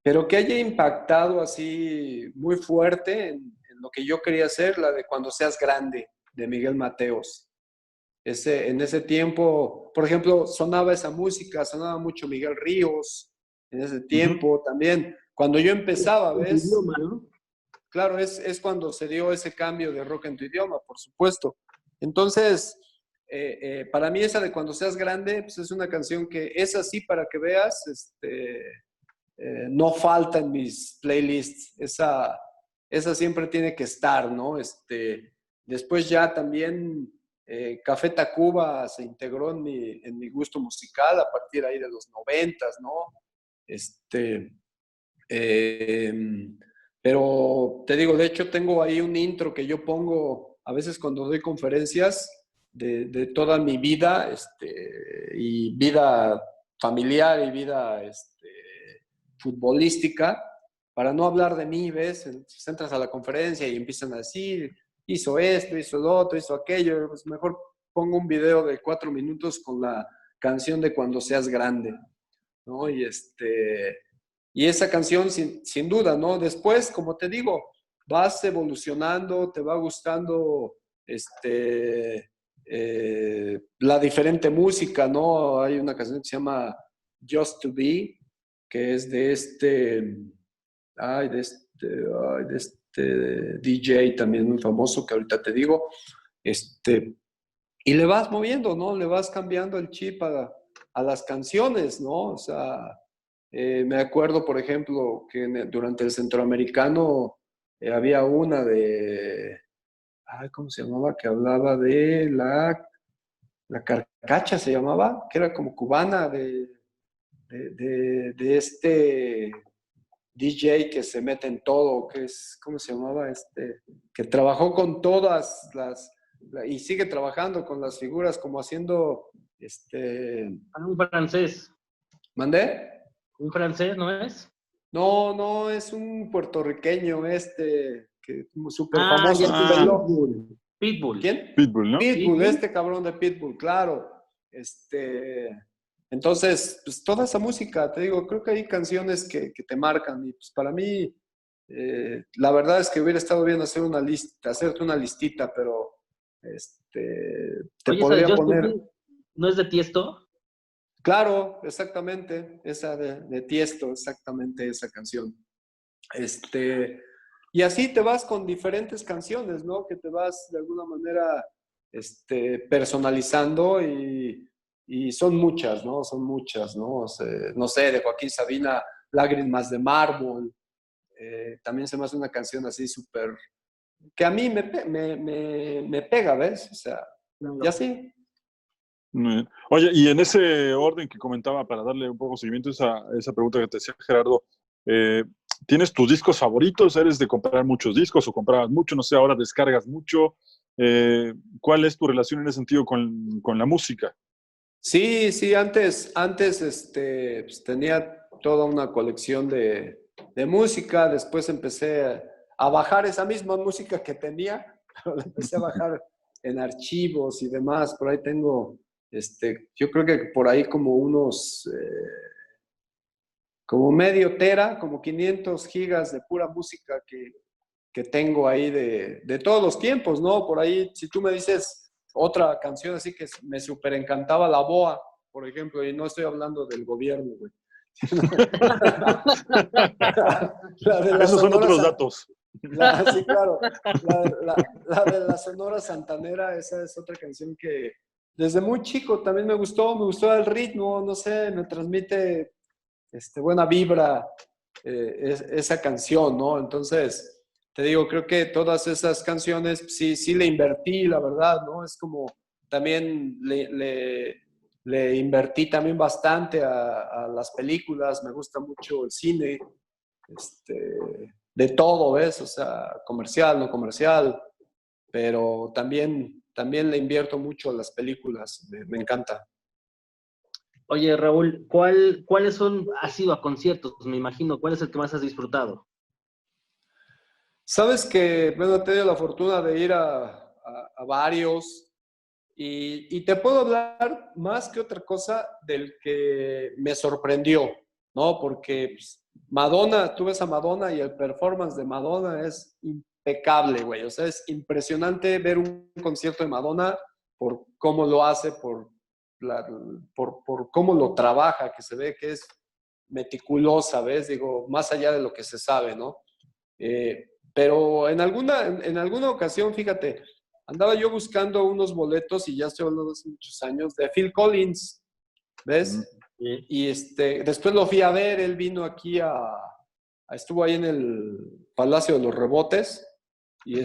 Pero que haya impactado así muy fuerte en lo que yo quería hacer, la de Cuando seas grande, de Miguel Mateos. En ese tiempo, por ejemplo, sonaba esa música, sonaba mucho Miguel Ríos en ese tiempo también. Cuando yo empezaba, ¿ves? Idioma, ¿no? Claro, es cuando se dio ese cambio de rock en tu idioma, por supuesto. Entonces, para mí esa de Cuando seas grande, pues es una canción que es así para que veas, no falta en mis playlists. Esa siempre tiene que estar, ¿no? Después ya también Café Tacuba se integró en mi gusto musical a partir ahí de los 90s, ¿no? Eh, pero te digo, de hecho tengo ahí un intro que yo pongo a veces cuando doy conferencias de toda mi vida, y vida familiar y vida futbolística, para no hablar de mí, ¿ves? Entonces entras a la conferencia y empiezan a decir, hizo esto, hizo lo otro, hizo aquello, pues mejor pongo un video de 4 minutos con la canción de Cuando seas grande, ¿no? Y esa canción, sin duda, ¿no? Después, como te digo, vas evolucionando, te va gustando la diferente música, ¿no? Hay una canción que se llama Just to Be, que es de este DJ también muy famoso, que ahorita te digo, y le vas moviendo, ¿no? Le vas cambiando el chip a las canciones, ¿no? O sea, me acuerdo, por ejemplo, que durante el Centroamericano había una ay, ¿cómo se llamaba? Que hablaba de la carcacha, se llamaba, que era como cubana de este DJ que se mete en todo, que es, ¿cómo se llamaba? Que trabajó con todas y sigue trabajando con las figuras, como haciendo, Un francés. ¿Mandé? ¿Un francés no es? No, es un puertorriqueño, que como súper Ya famoso, sé, Pitbull. Pitbull. ¿Quién? Pitbull, ¿no? Pitbull, Pitbull. este cabrón de Pitbull, claro. Entonces, pues toda esa música, te digo, creo que hay canciones que te marcan y pues para mí, la verdad es que hubiera estado bien hacer una lista, hacerte una listita, pero te Oye, esa de podría Just to poner, Be, ¿no es de Tiesto? claro, exactamente, esa de Tiesto, exactamente esa canción. Y así te vas con diferentes canciones, ¿no? Que te vas de alguna manera personalizando y son muchas, ¿no? Son muchas, ¿no? O sea, no sé, de Joaquín Sabina, Lágrimas de Mármol, también se me hace una canción así súper, que a mí me pega, ¿ves? O sea, y Claro. así. Muy bien. Oye, y en ese orden que comentaba, para darle un poco seguimiento a esa pregunta que te decía Gerardo, eh, ¿tienes tus discos favoritos? ¿Eres de comprar muchos discos o comprabas mucho? No sé, ahora descargas mucho. ¿Cuál es tu relación en ese sentido con la música? Sí, sí, antes pues, tenía toda una colección de música, después empecé a bajar esa misma música que tenía, pero la empecé a bajar en archivos y demás. Por ahí tengo, yo creo que por ahí como unos, como medio tera, como 500 gigas de pura música que tengo ahí de todos los tiempos, ¿no? Por ahí, si tú me dices otra canción así que me súper encantaba, La Boa, por ejemplo, y no estoy hablando del gobierno, güey. La de la Esos son Sonora otros datos. sí, claro. La de la Sonora Santanera, esa es otra canción que desde muy chico también me gustó el ritmo, no sé, me transmite buena vibra esa canción, ¿no? Entonces, te digo, creo que todas esas canciones sí le invertí, la verdad, ¿no? Es como también le invertí también bastante a las películas, me gusta mucho el cine, de todo, ¿ves? O sea, comercial, no comercial, pero también le invierto mucho a las películas, me encanta. Oye, Raúl, has ido a conciertos, me imagino, ¿cuál es el que más has disfrutado? Sabes que, bueno, he tenido la fortuna de ir a varios y te puedo hablar más que otra cosa del que me sorprendió, ¿no? Porque pues, Madonna, tú ves a Madonna y el performance de Madonna es impecable, güey. O sea, es impresionante ver un concierto de Madonna por cómo lo hace, la, por cómo lo trabaja, que se ve que es meticulosa, ¿ves? Digo, más allá de lo que se sabe, ¿no? Pero en alguna ocasión, fíjate, andaba yo buscando unos boletos y ya estoy hablando hace muchos años de Phil Collins, ¿ves? Y después lo fui a ver, él vino aquí estuvo ahí en el Palacio de los Rebotes y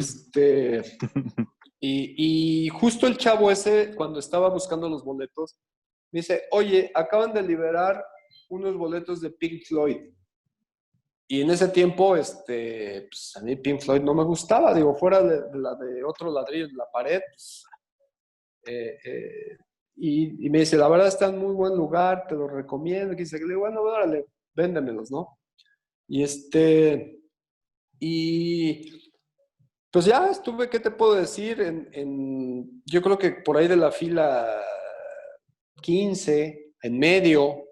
y justo el chavo ese, cuando estaba buscando los boletos, me dice, oye, acaban de liberar unos boletos de Pink Floyd. Y en ese tiempo, pues a mí Pink Floyd no me gustaba, digo, fuera de la de otro ladrillo en la pared, pues, eh, eh, y me dice, la verdad está en muy buen lugar, te lo recomiendo. Y dice, le digo, bueno, órale, véndemelos, ¿no? Y y pues ya estuve, ¿qué te puedo decir? Yo creo que por ahí de la fila 15 en medio,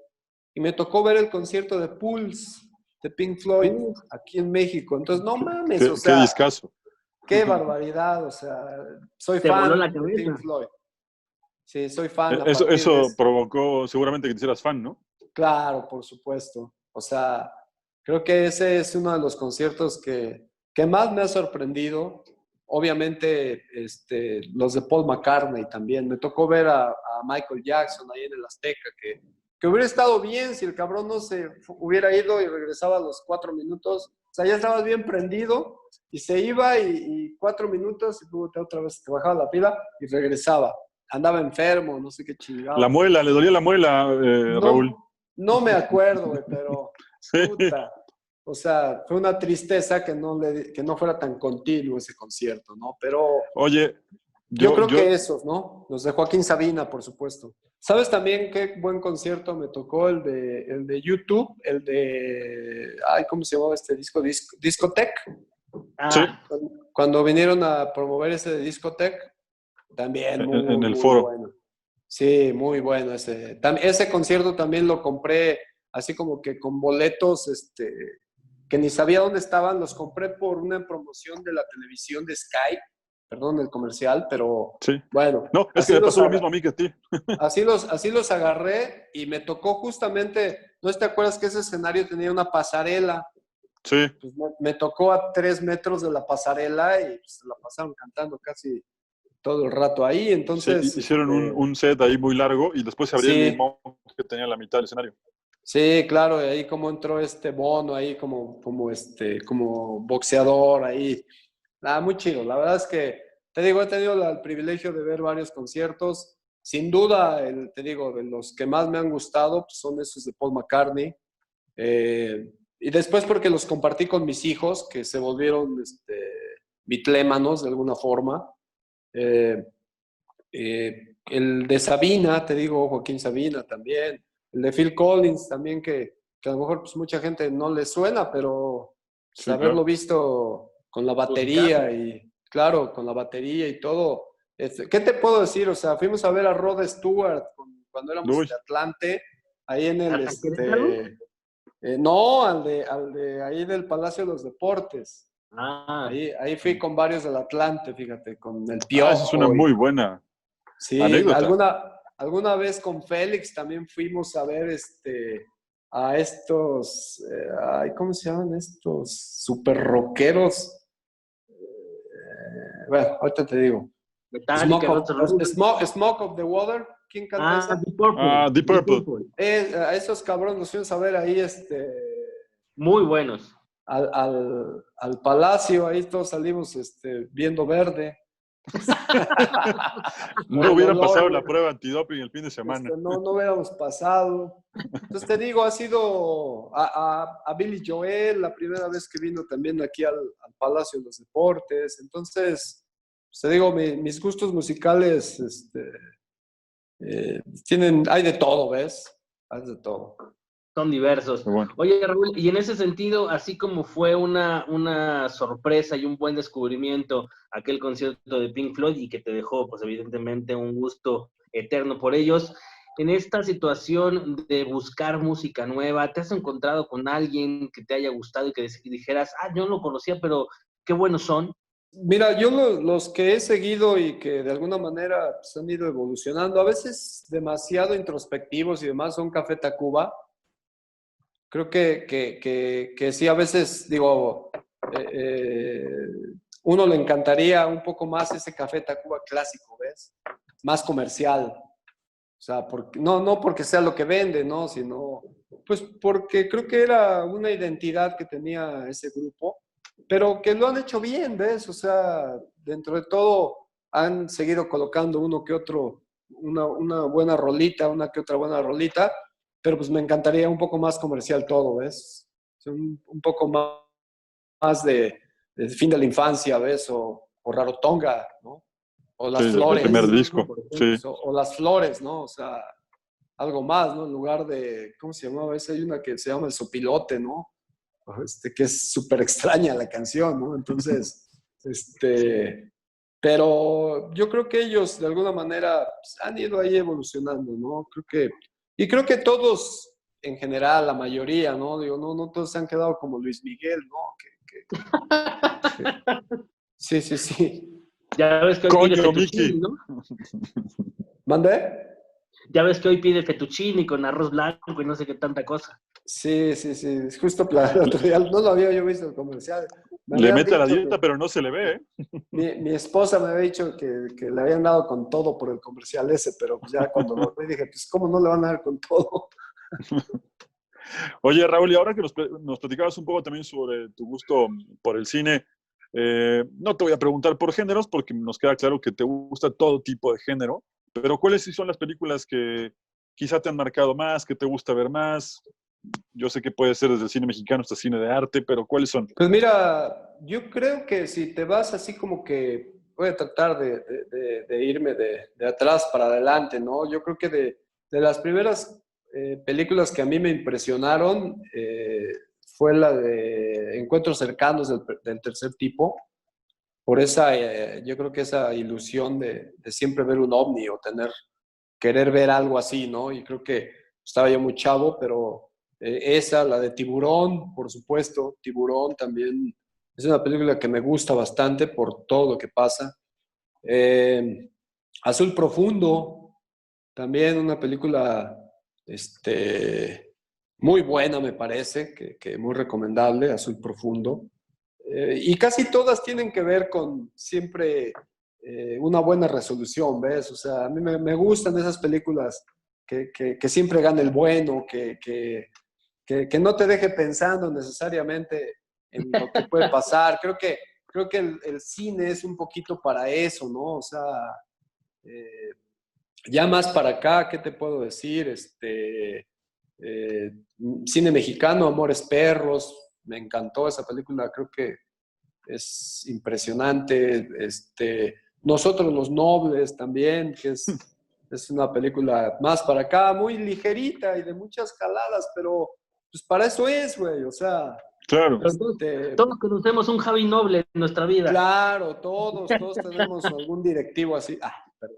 y me tocó ver el concierto de Pulse de Pink Floyd aquí en México. Entonces, no mames, o Qué sea, discazo. qué barbaridad, o sea, soy Te voló la fan de cabeza. Pink Floyd. Sí, soy fan a Eso, partir de eso eso. provocó seguramente que te hicieras fan, ¿no? Claro, por supuesto. O sea, creo que ese es uno de los conciertos que más me ha sorprendido. Obviamente, los de Paul McCartney también. Me tocó ver a Michael Jackson ahí en el Azteca, que hubiera estado bien si el cabrón no se hubiera ido y regresaba a los 4 minutos. O sea, ya estabas bien prendido y se iba y 4 minutos y luego otra vez te bajaba la pila y regresaba. Andaba enfermo, no sé qué La chingados. muela, le dolía la muela, Raúl. No me acuerdo, güey, pero Sí. puta. O sea, fue una tristeza que no fuera tan continuo ese concierto, ¿no? Pero Oye, yo creo yo, que esos, ¿no? Los de Joaquín Sabina, por supuesto. ¿Sabes también qué buen concierto me tocó? El de YouTube, ay, ¿cómo se llamaba este disco? Discotech. sí, Ah, Cuando vinieron a promover ese de Discotech, también en muy, el muy foro. bueno. Sí, muy bueno ese. Ese concierto también lo compré así como que con boletos, que ni sabía dónde estaban, los compré por una promoción de la televisión de Sky, perdón, el comercial, pero Sí. bueno, No, es que me pasó lo mismo a mí que a ti. así los agarré y me tocó justamente, ¿no te acuerdas que ese escenario tenía una pasarela? Sí. Pues me tocó a 3 metros de la pasarela y pues, se la pasaron cantando casi todo el rato ahí, Sí, entonces, hicieron un set ahí muy largo y después se abrió el sí, limón que tenía la mitad del escenario. sí, claro, y ahí como entró Bono ahí como boxeador ahí. Nada, muy chido. La verdad es que, te digo, he tenido el privilegio de ver varios conciertos. sin duda, te digo, de los que más me han gustado pues, son esos de Paul McCartney. Y después porque los compartí con mis hijos, que se volvieron bitlémanos de alguna forma. El de Sabina, te digo, Joaquín Sabina también. El de Phil Collins también, que a lo mejor pues, mucha gente no le suena, pero pues, haberlo visto con la batería y, claro, con la batería y todo. ¿Qué te puedo decir? O sea, fuimos a ver a Rod Stewart cuando éramos de Atlante, ahí en el... no, al de ahí del Palacio de los Deportes. Ahí fui con varios del Atlante, fíjate, con el Piojo. Esa es una muy buena anécdota. Alguna vez con Félix también fuimos a ver a estos, ¿cómo se llaman estos? Super rockeros. Bueno, ahorita te digo. Smoke of the Water. ¿Quién canta esa? Deep Purple. A esos cabrones los fuimos a ver ahí, muy buenos. Al Palacio, ahí todos salimos viendo verde. No hubiera pasado la prueba antidoping el fin de semana. No hubiéramos pasado. Entonces te digo, ha sido a Billy Joel la primera vez que vino también aquí al Palacio de los Deportes. Entonces, pues te digo, mis gustos musicales hay de todo, ¿ves? Hay de todo. Son diversos. Bueno. Oye, Raúl, y en ese sentido, así como fue una sorpresa y un buen descubrimiento aquel concierto de Pink Floyd y que te dejó, pues evidentemente, un gusto eterno por ellos, en esta situación de buscar música nueva, ¿te has encontrado con alguien que te haya gustado y que dijeras, yo no lo conocía, pero qué buenos son? Mira, yo los que he seguido y que de alguna manera pues, han ido evolucionando, a veces demasiado introspectivos y demás, son Café Tacuba. Creo que sí, a veces, digo, uno le encantaría un poco más ese Café Tacuba clásico, ¿ves? Más comercial. O sea, no porque sea lo que vende, ¿no? Sino, pues porque creo que era una identidad que tenía ese grupo, pero que lo han hecho bien, ¿ves? O sea, dentro de todo han seguido colocando uno que otro, una buena rolita, una que otra buena rolita, pero pues me encantaría un poco más comercial todo, ¿ves? Un poco más de fin de la infancia, ¿ves? O Rarotonga, ¿no? O Las Flores. El primer disco, sí. O Las Flores, ¿no? O sea, algo más, ¿no? En lugar de, ¿cómo se llamaba esa? Hay una que se llama El Sopilote, ¿no? Que es súper extraña la canción, ¿no? Entonces, pero yo creo que ellos de alguna manera pues, han ido ahí evolucionando, ¿no? Creo que todos, en general, la mayoría, ¿no? Digo, no todos se han quedado como Luis Miguel, ¿no? Sí. Ya ves que hoy pide fettuccine, ¿no? ¿Mandé? Ya ves que hoy pide fettuccine con arroz blanco y no sé qué tanta cosa. Sí. Es justo el otro día, no lo había yo visto el comercial. Le mete a la dieta, pero no se le ve, ¿eh? Mi esposa me había dicho que le habían dado con todo por el comercial ese, pero ya cuando lo vi dije, pues, ¿cómo no le van a dar con todo? Oye, Raúl, y ahora que nos platicabas un poco también sobre tu gusto por el cine, no te voy a preguntar por géneros, porque nos queda claro que te gusta todo tipo de género, pero ¿cuáles sí son las películas que quizá te han marcado más, que te gusta ver más? Yo sé que puede ser desde el cine mexicano hasta cine de arte, pero ¿cuáles son? Pues mira, yo creo que si te vas así como que voy a tratar de irme de atrás para adelante, ¿no? Yo creo que de las primeras películas que a mí me impresionaron fue la de Encuentros cercanos del tercer tipo, por esa, yo creo que esa ilusión de siempre ver un ovni o querer ver algo así, ¿no? Y creo que estaba yo muy chavo, pero esa, la de Tiburón, por supuesto, Tiburón también es una película que me gusta bastante por todo lo que pasa. Azul Profundo, también una película muy buena, me parece, que muy recomendable, Azul Profundo. Y casi todas tienen que ver con siempre una buena resolución, ¿ves? O sea, a mí me gustan esas películas que siempre gana el bueno, que no te deje pensando necesariamente en lo que puede pasar. Creo que el cine es un poquito para eso, ¿no? O sea, Ya más para acá, ¿qué te puedo decir? Cine mexicano, Amores Perros, me encantó esa película, creo que es impresionante. Nosotros los Nobles también, que es una película más para acá, muy ligerita y de muchas jaladas, pero pues para eso es, güey, o sea, Claro. Pero todos conocemos un Javi Noble en nuestra vida. claro, todos tenemos algún directivo así. Ah, perdón.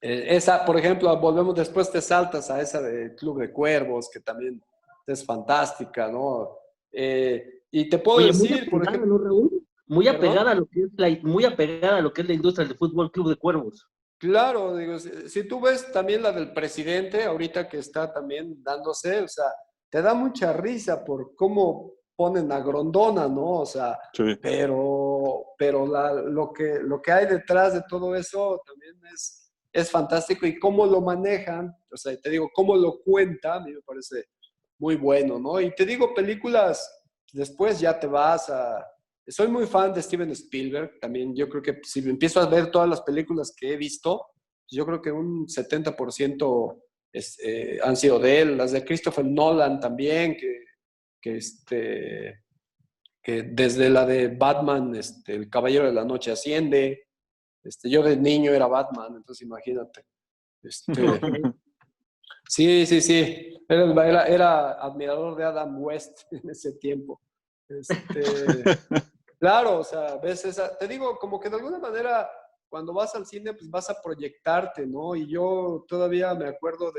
Esa, por ejemplo, volvemos después, te saltas a esa de Club de Cuervos, que también es fantástica, ¿no? Y te puedo Oye, muy decir, por apegada, ejemplo, ¿no, Raúl? Muy perdón. apegada a lo que es muy apegada a lo que es la industria del Fútbol Club de Cuervos. Claro, digo, si tú ves también la del presidente, ahorita que está también dándose, o sea, te da mucha risa por cómo ponen a Grondona, ¿no? O sea, Sí. pero lo que hay detrás de todo eso también es fantástico y cómo lo manejan, o sea, te digo, cómo lo cuenta, a mí me parece muy bueno, ¿no? Y te digo, películas, después ya te vas a... Soy muy fan de Steven Spielberg, también yo creo que si empiezo a ver todas las películas que he visto, yo creo que un 70% han sido de él, las de Christopher Nolan también, que, este, que desde la de Batman, El Caballero de la Noche Asciende, yo de niño era Batman, entonces imagínate. Sí, sí, sí. Era admirador de Adam West en ese tiempo. Claro, o sea, ves esa. Te digo, como que de alguna manera, cuando vas al cine, pues vas a proyectarte, ¿no? Y yo todavía me acuerdo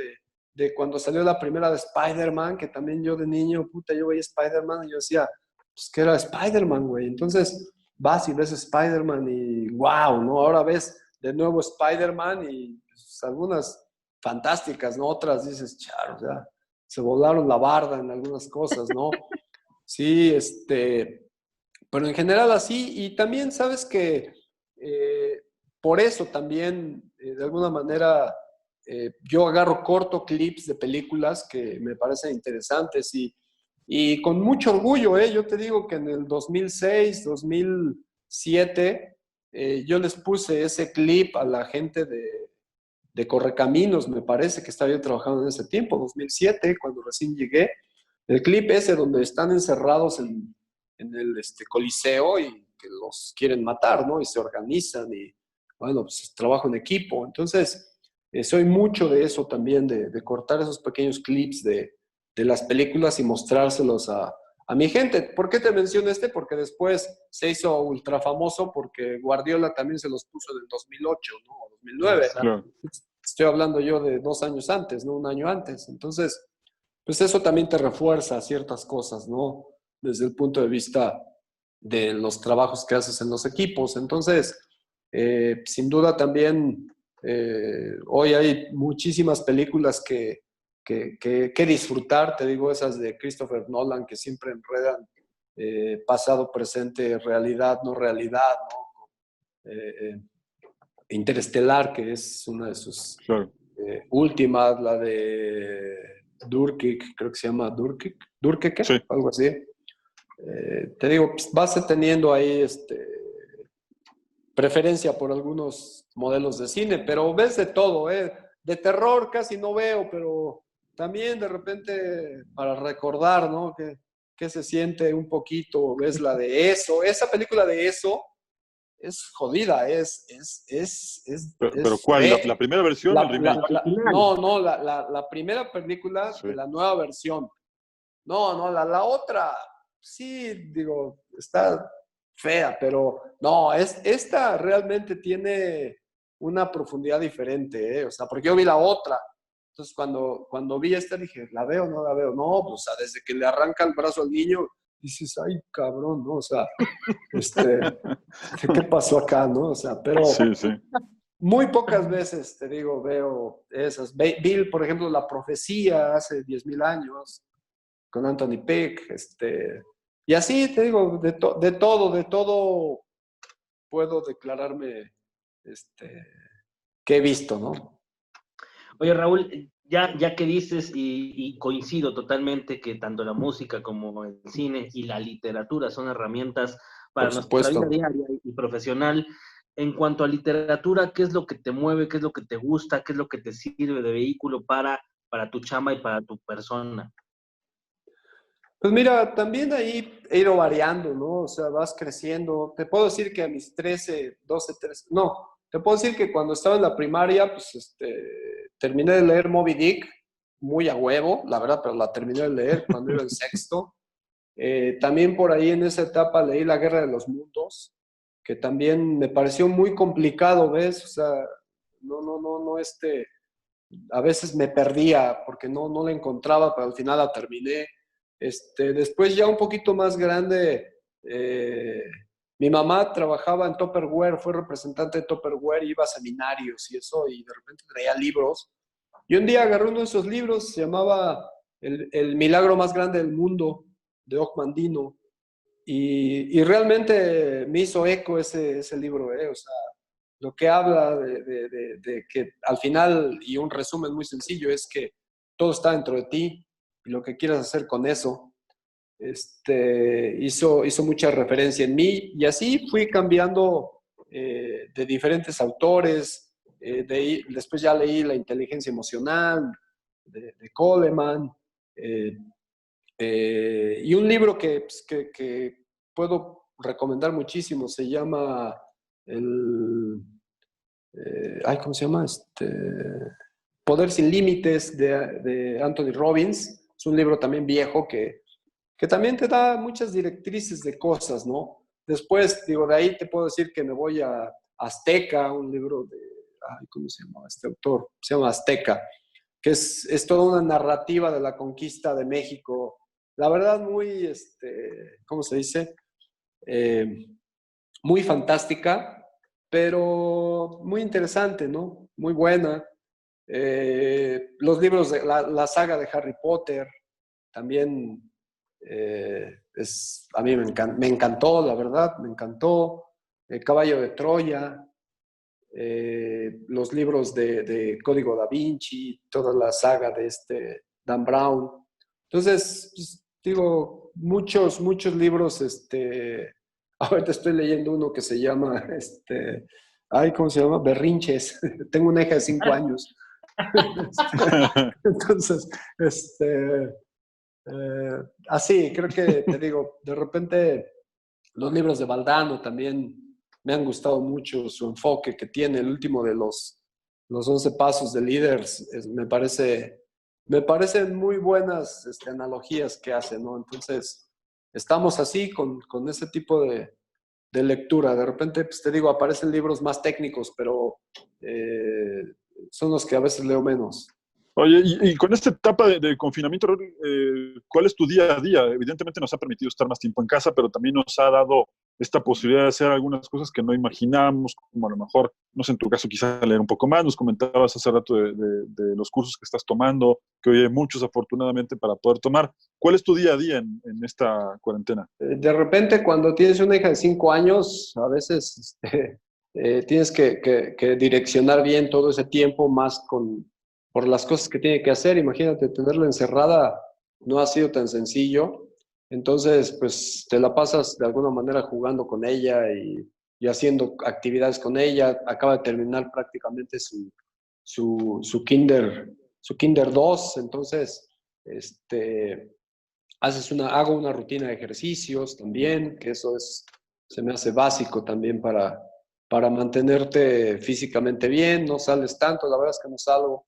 de cuando salió la primera de Spider-Man, que también yo de niño, puta, yo veía Spider-Man y yo decía, pues que era Spider-Man, güey. Entonces vas y ves Spider-Man y wow, ¿no? Ahora ves de nuevo Spider-Man y pues, algunas fantásticas, ¿no? Otras dices, charo, o sea, se volaron la barda en algunas cosas, ¿no? Sí, pero en general así, y también sabes que por eso también, de alguna manera, yo agarro corto clips de películas que me parecen interesantes y con mucho orgullo, yo te digo que en el 2006, 2007, yo les puse ese clip a la gente de Correcaminos, me parece que estaba yo trabajando en ese tiempo, 2007, cuando recién llegué. El clip ese donde están encerrados en el coliseo y que los quieren matar, ¿no? Y se organizan y, bueno, pues es trabajo en equipo. Entonces, soy mucho de eso también, de cortar esos pequeños clips de las películas y mostrárselos a mi gente. ¿Por qué te menciono Porque después se hizo ultra famoso porque Guardiola también se los puso en el 2008, ¿no? O 2009. Claro. Estoy hablando yo de 2 años antes, ¿no? Un año antes. Entonces, pues eso también te refuerza ciertas cosas, ¿no? Desde el punto de vista de los trabajos que haces en los equipos. Entonces, sin duda también, hoy hay muchísimas películas que disfrutar, te digo, esas de Christopher Nolan que siempre enredan pasado, presente, realidad, no realidad, ¿no? Interestelar, que es una de sus Claro. últimas, la de Durkik, creo que se llama Durkeke, Sí. algo así. Te digo, pues, vas teniendo ahí preferencia por algunos modelos de cine, pero ves de todo, ¿eh? De terror casi no veo, pero también de repente para recordar, ¿no? Que se siente un poquito, ves la de Eso, esa película de Eso es jodida, Pero es ¿cuál? fea. ¿La primera versión o el remake? No, la primera película Sí. de la nueva versión. No, la otra, sí, digo, está fea, pero no, esta realmente tiene una profundidad diferente, ¿eh? O sea, porque yo vi la otra. Entonces, cuando vi esta, dije, ¿la veo o no la veo? No, pues, o sea, desde que le arranca el brazo al niño, dices, ay, cabrón, ¿no? O sea, ¿qué pasó acá, no? O sea, pero Sí, sí. muy pocas veces, te digo, veo esas. Bill, por ejemplo, La Profecía hace 10,000 años, con Anthony Peck, y así, te digo, de todo puedo declararme, que he visto, ¿no? Oye, Raúl, ya que dices y coincido totalmente que tanto la música como el cine y la literatura son herramientas para por nuestra vida supuesto. diaria y profesional. En cuanto a literatura, ¿qué es lo que te mueve? ¿Qué es lo que te gusta? ¿Qué es lo que te sirve de vehículo para tu chamba y para tu persona? Pues mira, también ahí he ido variando, ¿no? O sea, vas creciendo. Te puedo decir que a mis 13, 12, 13, no, te puedo decir que cuando estaba en la primaria, pues terminé de leer Moby Dick, muy a huevo, la verdad, pero la terminé de leer cuando iba en sexto. También por ahí en esa etapa leí La Guerra de los Mundos, que también me pareció muy complicado, ¿ves? O sea, no, a veces me perdía porque no la encontraba, pero al final la terminé. Después ya un poquito más grande, mi mamá trabajaba en Tupperware, fue representante de Tupperware, iba a seminarios y eso, y de repente traía libros. Y un día agarré uno de esos libros, se llamaba El milagro más grande del mundo, de Ogmandino, y realmente me hizo eco ese libro, o sea, lo que habla de que al final, y un resumen muy sencillo, es que todo está dentro de ti y lo que quieras hacer con eso. Hizo mucha referencia en mí y así fui cambiando de diferentes autores. Después ya leí La inteligencia emocional de Goleman. Y un libro que puedo recomendar muchísimo se llama ¿cómo se llama? Poder sin límites de Anthony Robbins. Es un libro también viejo que también te da muchas directrices de cosas, ¿no? Después, digo, de ahí te puedo decir que me voy a Azteca, un libro ¿cómo se llama este autor? Se llama Azteca, que es toda una narrativa de la conquista de México. La verdad, muy, ¿cómo se dice? Eh, Muy fantástica, pero muy interesante, ¿no? Muy buena. Los libros de la saga de Harry Potter también a mí me encantó, la verdad, me encantó. El Caballo de Troya, los libros de Código Da Vinci, toda la saga de Dan Brown. Entonces, pues, digo, muchos libros, ahorita estoy leyendo uno que se llama, ¿cómo se llama? Berrinches. Tengo una hija de 5 años. Entonces, así, creo que te digo, de repente los libros de Valdano también me han gustado mucho, su enfoque que tiene, el último de los 11 pasos de líderes, me parecen muy buenas analogías que hace, ¿no? Entonces, estamos así con ese tipo de lectura. De repente, pues te digo, aparecen libros más técnicos, pero son los que a veces leo menos. Oye, y con esta etapa de confinamiento, Raúl, ¿cuál es tu día a día? Evidentemente nos ha permitido estar más tiempo en casa, pero también nos ha dado esta posibilidad de hacer algunas cosas que no imaginamos, como a lo mejor, no sé, en tu caso quizá leer un poco más. Nos comentabas hace rato de los cursos que estás tomando, que hoy hay muchos afortunadamente para poder tomar. ¿Cuál es tu día a día en esta cuarentena? De repente, cuando tienes una hija de 5 años, a veces tienes que direccionar bien todo ese tiempo más por las cosas que tiene que hacer. Imagínate, tenerla encerrada no ha sido tan sencillo. Entonces, pues te la pasas de alguna manera jugando con ella y haciendo actividades con ella. Acaba de terminar prácticamente su kinder 2. Entonces, hago una rutina de ejercicios también, que se me hace básico también para mantenerte físicamente bien. No sales tanto, la verdad es que no salgo.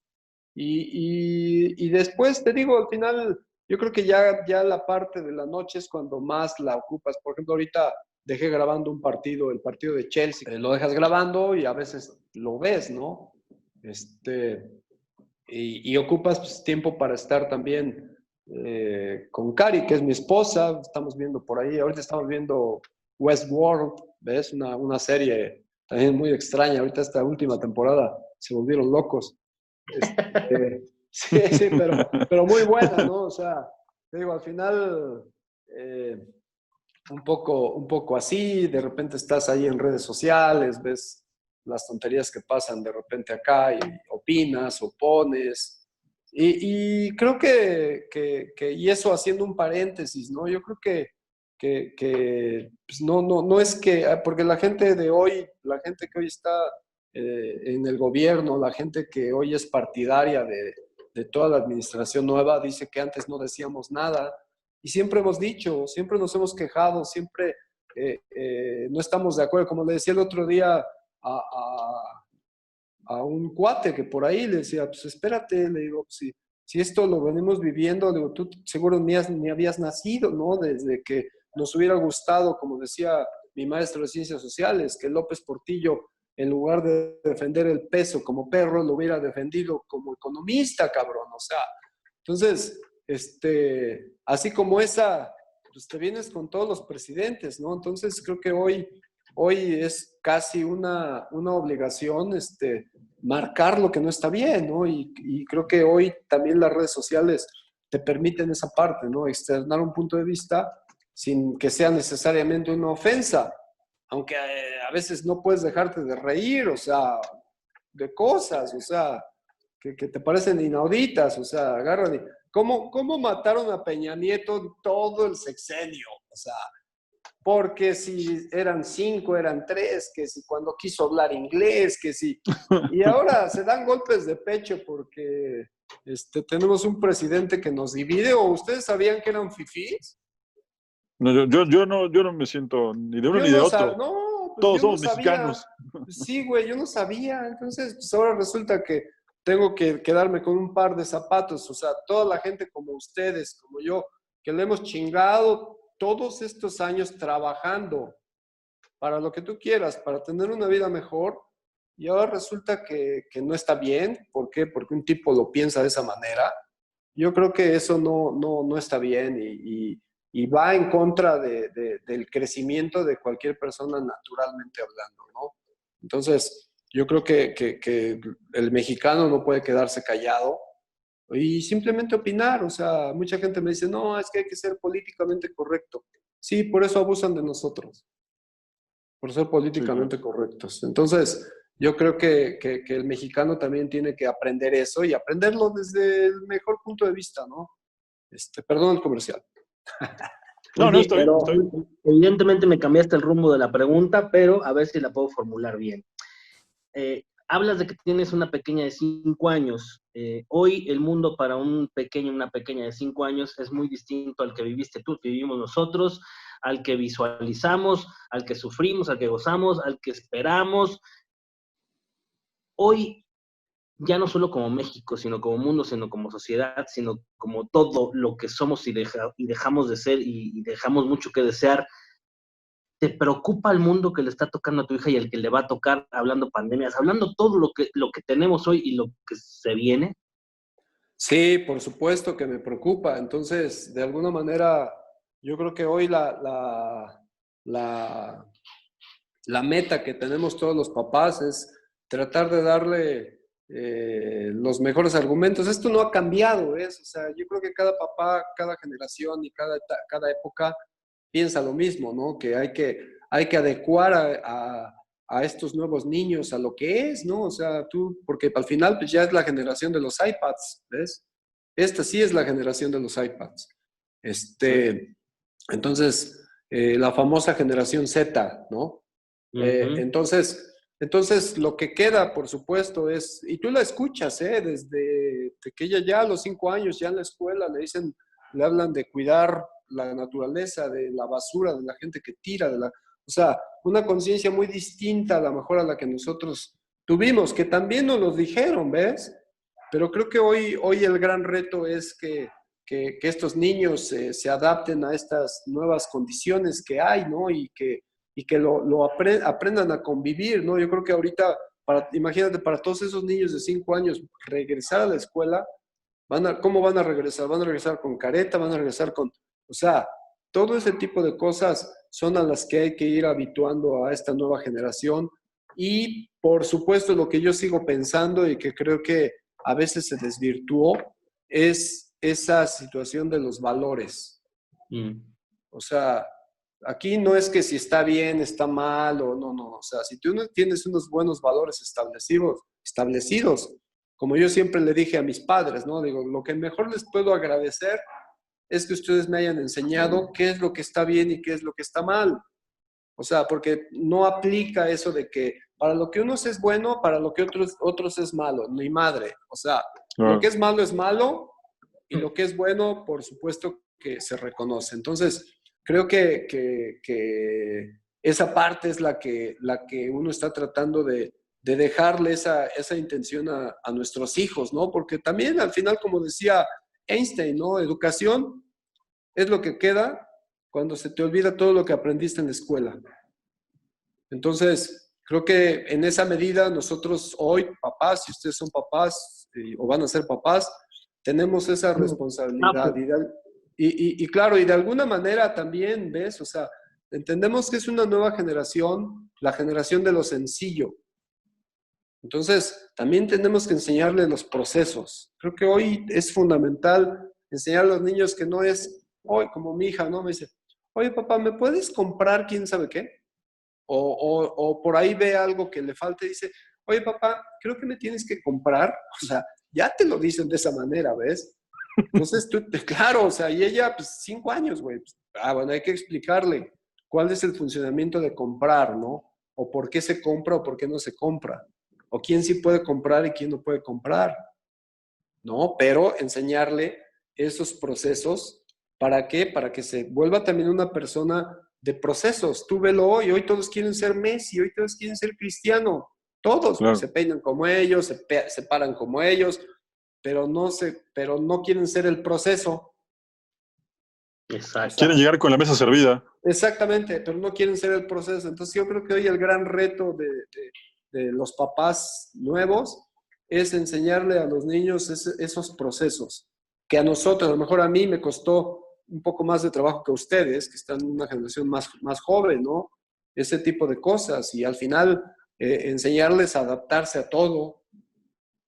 Y después te digo, al final, yo creo que ya la parte de la noche es cuando más la ocupas. Por ejemplo, ahorita dejé grabando el partido de Chelsea. Lo dejas grabando y a veces lo ves, ¿no? Y ocupas pues, tiempo para estar también con Cari, que es mi esposa. Estamos viendo por ahí, ahorita estamos viendo Westworld, ¿ves? Una serie también muy extraña. Ahorita esta última temporada se volvieron locos. Sí, pero muy buena, ¿no? O sea, te digo, al final un poco así, de repente estás ahí en redes sociales, ves las tonterías que pasan de repente acá y opinas, opones. Y creo y eso haciendo un paréntesis, ¿no? Yo creo que pues no es que, porque la gente de hoy, la gente que hoy está en el gobierno, la gente que hoy es partidaria de toda la administración nueva, dice que antes no decíamos nada. Y siempre hemos dicho, siempre nos hemos quejado, siempre no estamos de acuerdo. Como le decía el otro día a un cuate que por ahí le decía, pues espérate, le digo, si esto lo venimos viviendo, digo, tú seguro ni habías nacido, ¿no? Desde que nos hubiera gustado, como decía mi maestro de Ciencias Sociales, que López Portillo, en lugar de defender el peso como perro, lo hubiera defendido como economista, cabrón. O sea, entonces, así como esa, pues te vienes con todos los presidentes, ¿no? Entonces, creo que hoy es casi una obligación, marcar lo que no está bien, ¿no? Y creo que hoy también las redes sociales te permiten esa parte, ¿no? Externar un punto de vista sin que sea necesariamente una ofensa, aunque a veces no puedes dejarte de reír, o sea, de cosas, o sea, que te parecen inauditas, o sea, agarran y... ¿Cómo mataron a Peña Nieto todo el sexenio? O sea, porque si eran 5, eran 3, que si cuando quiso hablar inglés, que si... Y ahora se dan golpes de pecho porque tenemos un presidente que nos divide, ¿o ustedes sabían que eran fifís? No, yo no me siento ni de uno ni de otro. No, pues Todos yo no somos sabía. mexicanos. Sí, güey, yo no sabía. Entonces, pues ahora resulta que tengo que quedarme con un par de zapatos. O sea, toda la gente como ustedes, como yo, que le hemos chingado todos estos años trabajando para lo que tú quieras, para tener una vida mejor, y ahora resulta que no está bien. ¿Por qué? Porque un tipo lo piensa de esa manera. Yo creo que eso no está bien y va en contra del crecimiento de cualquier persona naturalmente hablando, ¿no? Entonces, yo creo que el mexicano no puede quedarse callado y simplemente opinar. O sea, mucha gente me dice, no, es que hay que ser políticamente correcto. Sí, por eso abusan de nosotros, por ser Sí, claro. políticamente correctos. Entonces, yo creo que el mexicano también tiene que aprender eso y aprenderlo desde el mejor punto de vista, ¿no? Perdón el comercial. No, no, Oye, está bien, está bien. evidentemente me cambiaste el rumbo de la pregunta, pero a ver si la puedo formular bien. Hablas de que tienes una pequeña de 5 años. Hoy el mundo para un pequeño, una pequeña de 5 años es muy distinto al que viviste tú, que vivimos nosotros, al que visualizamos, al que sufrimos, al que gozamos, al que esperamos. Hoy, ya no solo como México, sino como mundo, sino como sociedad, sino como todo lo que somos y dejamos de ser y dejamos mucho que desear. ¿Te preocupa el mundo que le está tocando a tu hija y el que le va a tocar, hablando pandemias, hablando todo lo que tenemos hoy y lo que se viene? Sí, por supuesto que me preocupa. Entonces, de alguna manera, yo creo que hoy la, la meta que tenemos todos los papás es tratar de darle los mejores argumentos. Esto no ha cambiado, ¿ves? O sea, yo creo que cada papá, cada generación y cada época piensa lo mismo, ¿no? Que hay que adecuar a estos nuevos niños a lo que es, ¿no? O sea, porque al final pues ya es la generación de los iPads, ¿ves? Esta sí es la generación de los iPads. Entonces, la famosa generación Z, ¿no? Entonces, lo que queda, por supuesto, y tú la escuchas, desde que ella ya a los 5 años, ya en la escuela, le hablan de cuidar la naturaleza, de la basura, de la gente que tira, o sea, una conciencia muy distinta a lo mejor a la que nosotros tuvimos, que también nos lo dijeron, ¿ves? Pero creo que hoy el gran reto es que estos niños se adapten a estas nuevas condiciones que hay, ¿no? Y que aprendan a convivir, ¿no? Yo creo que ahorita, imagínate, para todos esos niños de 5 años, regresar a la escuela, ¿cómo van a regresar? ¿Van a regresar con careta? ¿Van a regresar o sea, todo ese tipo de cosas son a las que hay que ir habituando a esta nueva generación. Y, por supuesto, lo que yo sigo pensando y que creo que a veces se desvirtuó es esa situación de los valores. O sea, aquí no es que si está bien, está mal, o no. O sea, si tú no tienes unos buenos valores establecidos, como yo siempre le dije a mis padres, ¿no? Digo, lo que mejor les puedo agradecer es que ustedes me hayan enseñado qué es lo que está bien y qué es lo que está mal. O sea, porque no aplica eso de que para lo que unos es bueno, para lo que otros es malo, ni madre. O sea, lo que es malo y lo que es bueno, por supuesto que se reconoce. Entonces, creo que esa parte es la que uno está tratando de dejarle esa intención a nuestros hijos, ¿no? Porque también al final, como decía Einstein, ¿no? Educación es lo que queda cuando se te olvida todo lo que aprendiste en la escuela. Entonces, creo que en esa medida nosotros hoy, papás, si ustedes son papás o van a ser papás, tenemos esa responsabilidad. Y claro, y de alguna manera también, ¿ves? O sea, entendemos que es una nueva generación, la generación de lo sencillo. Entonces, también tenemos que enseñarles los procesos. Creo que hoy es fundamental enseñar a los niños que no es, hoy como mi hija, ¿no? Me dice, oye papá, ¿me puedes comprar quién sabe qué? O por ahí ve algo que le falta y dice, oye papá, creo que me tienes que comprar. O sea, ya te lo dicen de esa manera, ¿ves? Entonces, claro, o sea, y ella, pues 5 años, güey. Pues, bueno, hay que explicarle cuál es el funcionamiento de comprar, ¿no? O por qué se compra o por qué no se compra. O quién sí puede comprar y quién no puede comprar, ¿no? Pero enseñarle esos procesos, ¿para qué? Para que se vuelva también una persona de procesos. Tú velo hoy, hoy todos quieren ser Messi, hoy todos quieren ser Cristiano. Todos, claro. Se peinan como ellos, se paran como ellos, pero no quieren ser el proceso. Exacto. Quieren llegar con la mesa servida. Exactamente, pero no quieren ser el proceso. Entonces yo creo que hoy el gran reto de los papás nuevos es enseñarle a los niños esos procesos, que a nosotros, a lo mejor a mí me costó un poco más de trabajo que a ustedes, que están en una generación más joven, ¿no? Ese tipo de cosas y al final enseñarles a adaptarse a todo,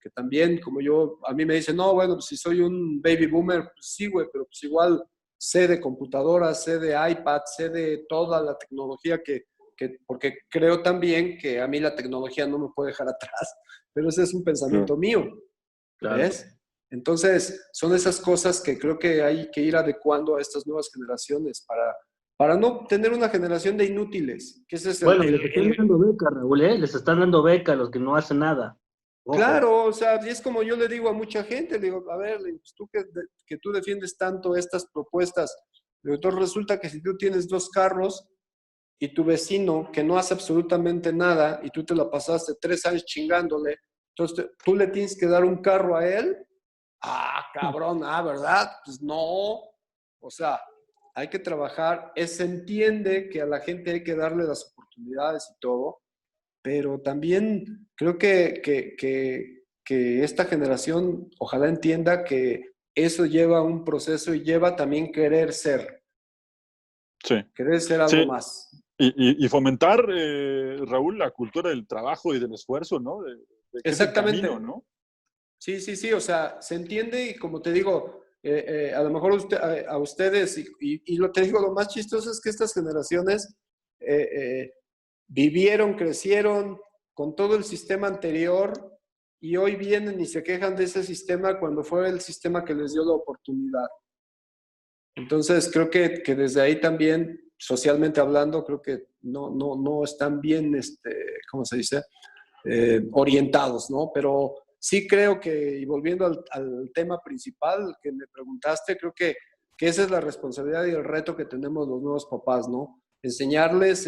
que también como a mí me dicen, no, bueno, pues si soy un baby boomer, pues sí, güey, pero pues igual sé de computadoras, sé de iPad, sé de toda la tecnología porque creo también que a mí la tecnología no me puede dejar atrás, pero ese es un pensamiento mío, claro. ¿Ves? Entonces, son esas cosas que creo que hay que ir adecuando a estas nuevas generaciones para no tener una generación de inútiles. Que ese es les están dando beca, Raúl, ¿eh? Les están dando beca a los que no hacen nada. Ojo. Claro, o sea, y es como yo le digo a mucha gente, le digo, a ver, pues tú que tú defiendes tanto estas propuestas, entonces resulta que si tú tienes 2 carros y tu vecino que no hace absolutamente nada y tú te la pasaste 3 años chingándole, entonces tú le tienes que dar un carro a él, cabrón, ¿verdad? Pues no, o sea, hay que trabajar, se entiende que a la gente hay que darle las oportunidades y todo, pero también creo que esta generación ojalá entienda que eso lleva un proceso y lleva también querer ser. Sí. Querer ser algo más. Y fomentar, Raúl, la cultura del trabajo y del esfuerzo, ¿no? De exactamente. Camino, ¿no? Sí, o sea, se entiende y como te digo, a lo mejor a ustedes, y lo que digo, lo más chistoso es que estas generaciones vivieron, crecieron con todo el sistema anterior y hoy vienen y se quejan de ese sistema cuando fue el sistema que les dio la oportunidad. Entonces, creo que desde ahí también, socialmente hablando, creo que no están bien, ¿cómo se dice? Orientados, ¿no? Pero sí creo que, y volviendo al tema principal que me preguntaste, creo que esa es la responsabilidad y el reto que tenemos los nuevos papás, ¿no? Enseñarles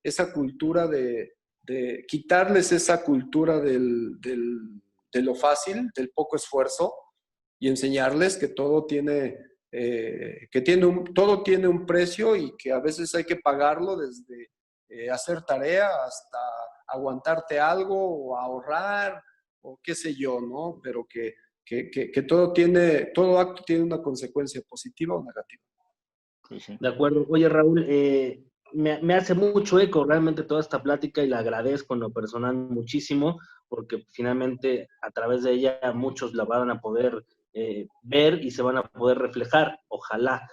esa cultura de quitarles esa cultura de lo fácil, del poco esfuerzo, y enseñarles que todo todo tiene un precio y que a veces hay que pagarlo desde hacer tarea hasta aguantarte algo o ahorrar o qué sé yo, ¿no? Pero que todo acto tiene una consecuencia positiva o negativa. De acuerdo. Oye, Raúl, me hace mucho eco realmente toda esta plática y la agradezco en lo personal muchísimo, porque finalmente a través de ella muchos la van a poder ver y se van a poder reflejar, ojalá.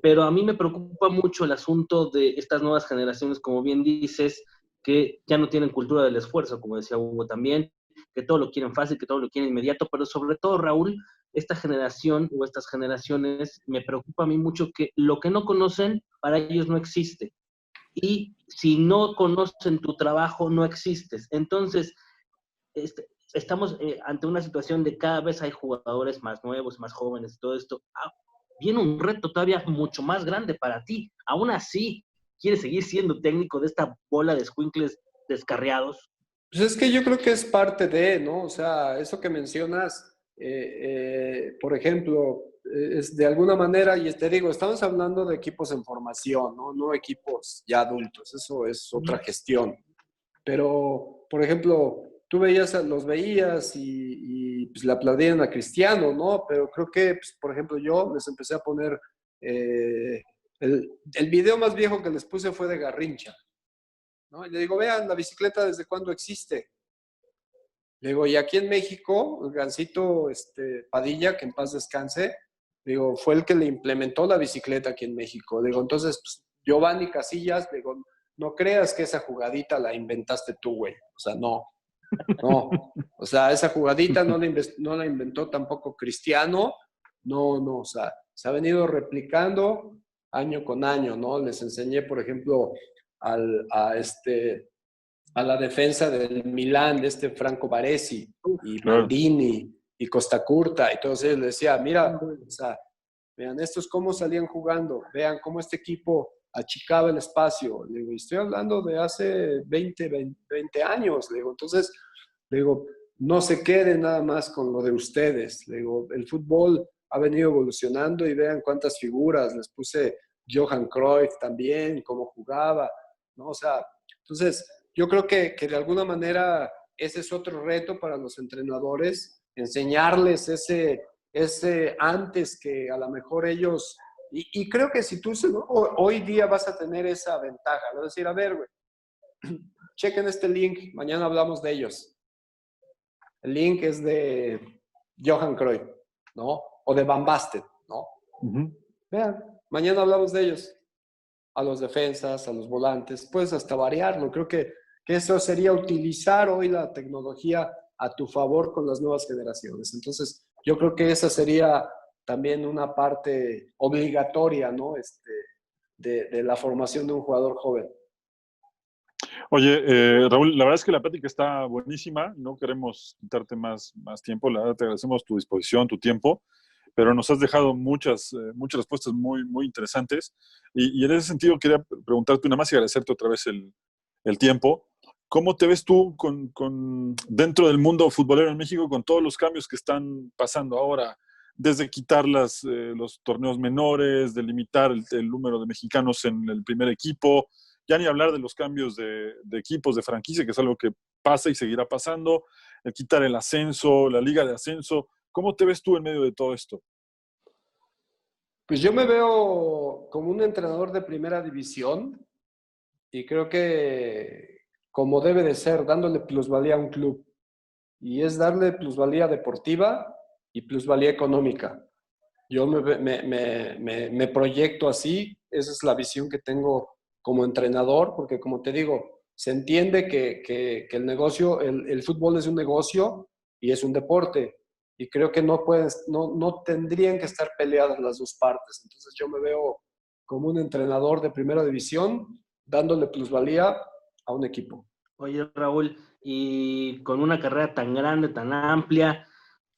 Pero a mí me preocupa mucho el asunto de estas nuevas generaciones, como bien dices, que ya no tienen cultura del esfuerzo, como decía Hugo también, que todo lo quieren fácil, que todo lo quieren inmediato, pero sobre todo, Raúl, esta generación o estas generaciones, me preocupa a mí mucho que lo que no conocen, para ellos no existe. Y si no conocen tu trabajo, no existes. Entonces, estamos ante una situación de cada vez hay jugadores más nuevos, más jóvenes, todo esto. Viene un reto todavía mucho más grande para ti. Aún así, ¿quieres seguir siendo técnico de esta bola de escuincles descarriados? Pues es que yo creo que es parte de, ¿no? O sea, eso que mencionas, por ejemplo, es de alguna manera, y te digo, estamos hablando de equipos en formación, ¿no? No equipos ya adultos, eso es otra gestión. Pero, por ejemplo, tú los veías y pues, le aplaudían a Cristiano, ¿no? Pero creo que, pues, por ejemplo, yo les empecé a poner, el video más viejo que les puse fue de Garrincha, ¿no? Y le digo, vean, la bicicleta desde cuándo existe. Le digo, y aquí en México, el Gansito Padilla, que en paz descanse, digo, fue el que le implementó la bicicleta aquí en México. Digo, entonces, pues, Giovanni Casillas, digo, no creas que esa jugadita la inventaste tú, güey. O sea, no. O sea, esa jugadita no la inventó tampoco Cristiano. No. O sea, se ha venido replicando año con año, ¿no? Les enseñé, por ejemplo, a la defensa del Milán, de Franco Baresi, y Maldini, y Costa Curta, y todos ellos les decía, mira, o sea, vean estos cómo salían jugando, vean cómo este equipo achicaba el espacio. Le digo, estoy hablando de hace 20 años. Le digo, entonces, le digo, no se queden nada más con lo de ustedes. Le digo, el fútbol ha venido evolucionando y vean cuántas figuras. Les puse Johan Cruyff también, cómo jugaba, ¿no? O sea, entonces, yo creo que de alguna manera ese es otro reto para los entrenadores, enseñarles ese antes que a lo mejor ellos, y creo que si tú hoy día vas a tener esa ventaja, vas a decir, a ver, güey, chequen este link, mañana hablamos de ellos. El link es de Johan Cruyff, ¿no? O de Van Basten, ¿no? Vean, mañana hablamos de ellos. A los defensas, a los volantes, puedes hasta variarlo. Creo que eso sería utilizar hoy la tecnología a tu favor con las nuevas generaciones. Entonces, yo creo que esa sería también una parte obligatoria, ¿no? De la formación de un jugador joven. Oye, Raúl, la verdad es que la plática está buenísima. No queremos quitarte más tiempo. La verdad, te agradecemos tu disposición, tu tiempo, pero nos has dejado muchas respuestas muy, muy interesantes. Y en ese sentido quería preguntarte una más y agradecerte otra vez el tiempo. ¿Cómo te ves tú dentro del mundo futbolero en México con todos los cambios que están pasando ahora? Desde quitar los torneos menores, de limitar el número de mexicanos en el primer equipo, ya ni hablar de los cambios de equipos, de franquicia, que es algo que pasa y seguirá pasando, el quitar el ascenso, la liga de ascenso. ¿Cómo te ves tú en medio de todo esto? Pues yo me veo como un entrenador de primera división y creo que como debe de ser, dándole plusvalía a un club. Y es darle plusvalía deportiva y plusvalía económica. Yo me proyecto así, esa es la visión que tengo como entrenador, porque como te digo, se entiende que el negocio, el fútbol es un negocio y es un deporte, y creo que no tendrían que estar peleadas las dos partes. Entonces yo me veo como un entrenador de primera división dándole plusvalía a un equipo. Oye, Raúl, y con una carrera tan grande, tan amplia,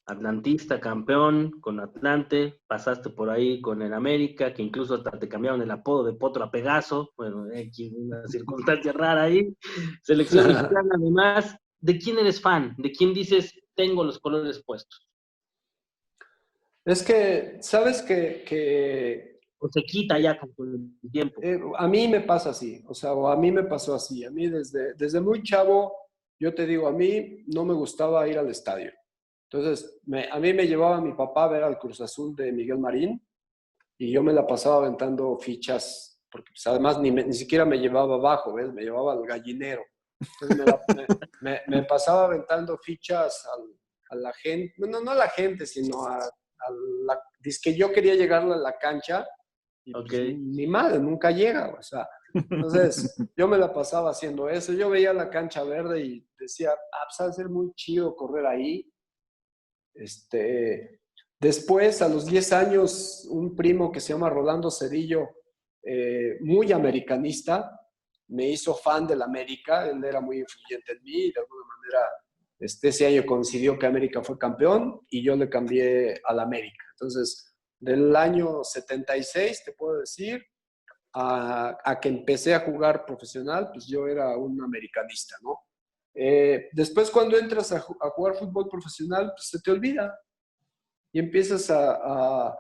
atlantista, campeón con Atlante, pasaste por ahí con el América, que incluso hasta te cambiaron el apodo de Potro a Pegaso, bueno, una circunstancia rara ahí, selección mexicana además. ¿De quién eres fan? ¿De quién dices, tengo los colores puestos? Es que, ¿sabes que O se quita ya con el tiempo. a mí me pasa así, o sea, o a mí me pasó así. A mí desde muy chavo, yo te digo, a mí no me gustaba ir al estadio. Entonces, a mí me llevaba mi papá a ver al Cruz Azul de Miguel Marín y yo me la pasaba aventando fichas, porque pues, además ni siquiera me llevaba abajo, ¿ves? Me llevaba al gallinero. Entonces me pasaba aventando fichas a la gente, no a la gente, sino dice que yo quería llegar a la cancha y Okay. pues, ni madre, nunca llega, o sea. Entonces, yo me la pasaba haciendo eso. Yo veía la cancha verde y decía, pues va a ser muy chido correr ahí. Después, a los 10 años, un primo que se llama Rolando Cedillo, muy americanista, me hizo fan del América. Él era muy influyente en mí, de alguna manera ese año coincidió que América fue campeón y yo le cambié al América. Entonces, del año 76, te puedo decir, a que empecé a jugar profesional, pues yo era un americanista, ¿no? Después, cuando entras a jugar fútbol profesional, pues se te olvida y empiezas a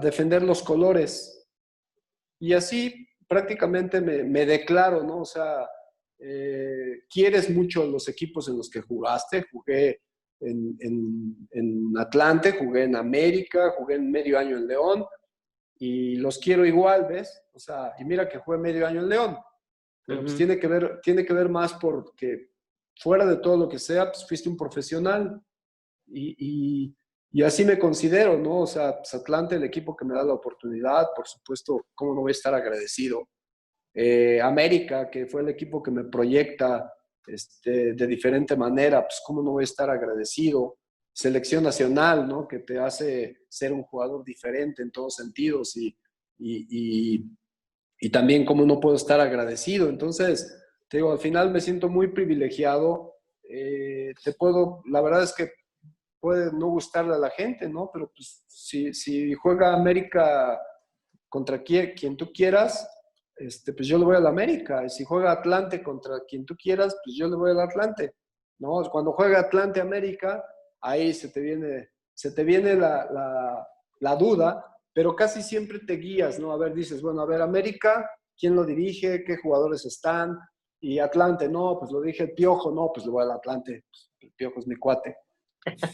defender los colores. Y así prácticamente me declaro, ¿no? O sea, quieres mucho los equipos en los que jugaste. Jugué en Atlante, jugué en América, jugué en medio año en León y los quiero igual, ¿ves? O sea, y mira que jugué medio año en León, pero pues tiene que ver más porque fuera de todo lo que sea, pues fuiste un profesional y así me considero, ¿no? O sea, pues Atlante, el equipo que me da la oportunidad, por supuesto, ¿cómo no voy a estar agradecido? América, que fue el equipo que me proyecta de diferente manera, pues cómo no voy a estar agradecido. Selección nacional, ¿no? Que te hace ser un jugador diferente en todos sentidos y también cómo no puedo estar agradecido. Entonces, te digo, al final me siento muy privilegiado. La verdad es que puede no gustarle a la gente, ¿no? Pero pues si juega América contra quien tú quieras, pues yo le voy al América. Y si juega Atlante contra quien tú quieras, pues yo le voy al Atlante, ¿no? Cuando juega Atlante América, ahí se te viene la duda, pero casi siempre te guías, ¿no? A ver, dices, bueno, a ver, América, ¿quién lo dirige? ¿Qué jugadores están? Y Atlante, no, pues lo dije el Piojo, no, pues le voy al Atlante. Pues, el Piojo es mi cuate.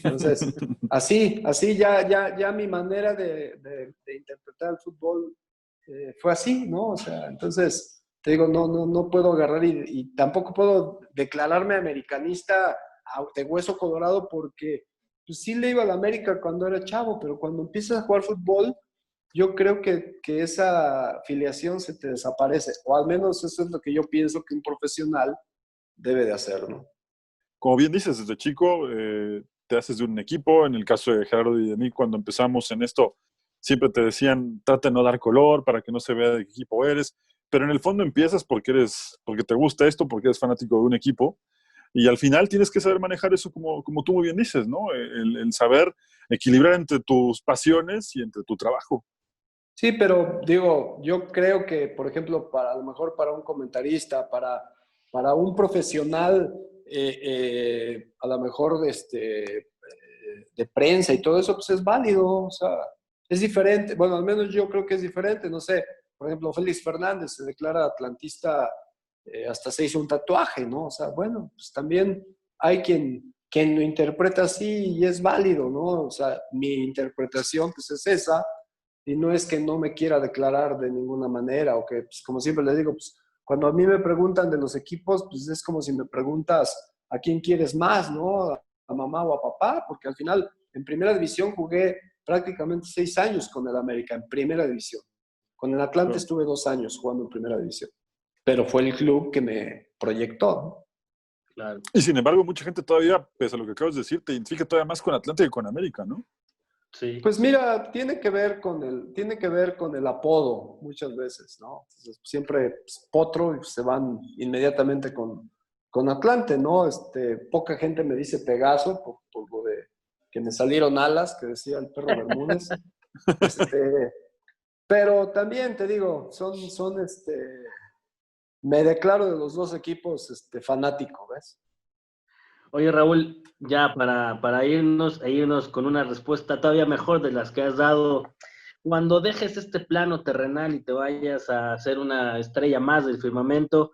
Entonces, así ya mi manera de interpretar el fútbol fue así, ¿no? O sea, entonces, te digo, no puedo agarrar y tampoco puedo declararme americanista de hueso colorado porque pues sí le iba a la América cuando era chavo, pero cuando empiezas a jugar fútbol, yo creo que esa filiación se te desaparece, o al menos eso es lo que yo pienso que un profesional debe de hacer, ¿no? Como bien dices, desde chico te haces de un equipo. En el caso de Gerardo y de mí, cuando empezamos en esto, siempre te decían, trata de no dar color para que no se vea de qué equipo eres. Pero en el fondo empiezas porque te gusta esto, porque eres fanático de un equipo. Y al final tienes que saber manejar eso como tú muy bien dices, ¿no? El saber equilibrar entre tus pasiones y entre tu trabajo. Sí, pero digo, yo creo que, por ejemplo, a lo mejor para un comentarista, para un profesional, a lo mejor de prensa y todo eso, pues es válido, o sea, es diferente. Bueno, al menos yo creo que es diferente, no sé. Por ejemplo, Félix Fernández se declara atlantista, hasta se hizo un tatuaje, ¿no? O sea, bueno, pues también hay quien lo interpreta así y es válido, ¿no? O sea, mi interpretación pues es esa y no es que no me quiera declarar de ninguna manera o que, pues, como siempre le digo, pues, cuando a mí me preguntan de los equipos, pues es como si me preguntas a quién quieres más, ¿no? A mamá o a papá, porque al final en primera división jugué prácticamente 6 años con el América, en primera división. Con el Atlante Claro. estuve 2 años jugando en primera división, pero fue el club que me proyectó, ¿no? Claro. Y sin embargo, mucha gente todavía, pese a lo que acabas de decir, te identifica todavía más con Atlante que con América, ¿no? Sí. Pues mira, tiene que ver con el apodo muchas veces, ¿no? Entonces, siempre pues, Potro y se van inmediatamente con Atlante, ¿no? Poca gente me dice Pegaso por lo de que me salieron alas, que decía el perro Bermúdez. Pero también te digo, me declaro de los dos equipos fanático, ¿ves? Oye, Raúl, ya para irnos e irnos con una respuesta todavía mejor de las que has dado, cuando dejes este plano terrenal y te vayas a ser una estrella más del firmamento,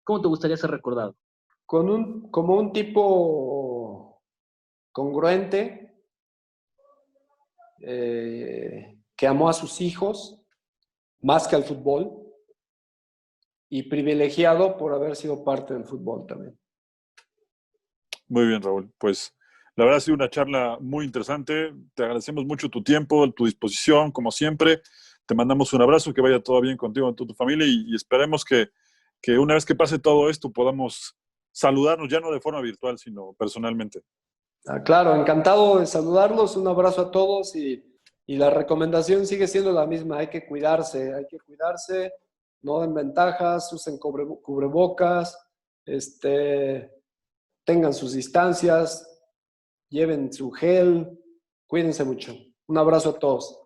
¿cómo te gustaría ser recordado? Como un tipo congruente, que amó a sus hijos más que al fútbol y privilegiado por haber sido parte del fútbol también. Muy bien, Raúl. Pues la verdad ha sido una charla muy interesante. Te agradecemos mucho tu tiempo, tu disposición, como siempre. Te mandamos un abrazo, que vaya todo bien contigo, con tu familia y esperemos que una vez que pase todo esto podamos saludarnos ya no de forma virtual, sino personalmente. Claro, encantado de saludarlos, un abrazo a todos y la recomendación sigue siendo la misma, hay que cuidarse, no den ventajas, usen cubrebocas, tengan sus distancias, lleven su gel, cuídense mucho. Un abrazo a todos.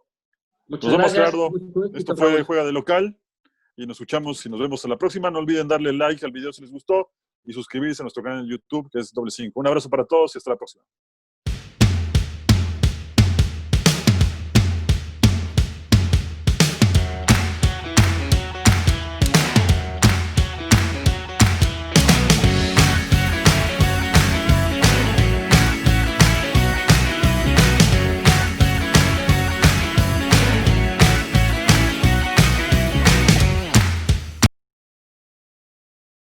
Muchas Nos vemos, gracias. Gerardo. Mucho éxito, Esto fue Raúl. Juega de Local y nos escuchamos y nos vemos en la próxima. No olviden darle like al video si les gustó y suscribirse a nuestro canal en YouTube, que es Doble 5. Un abrazo para todos y hasta la próxima.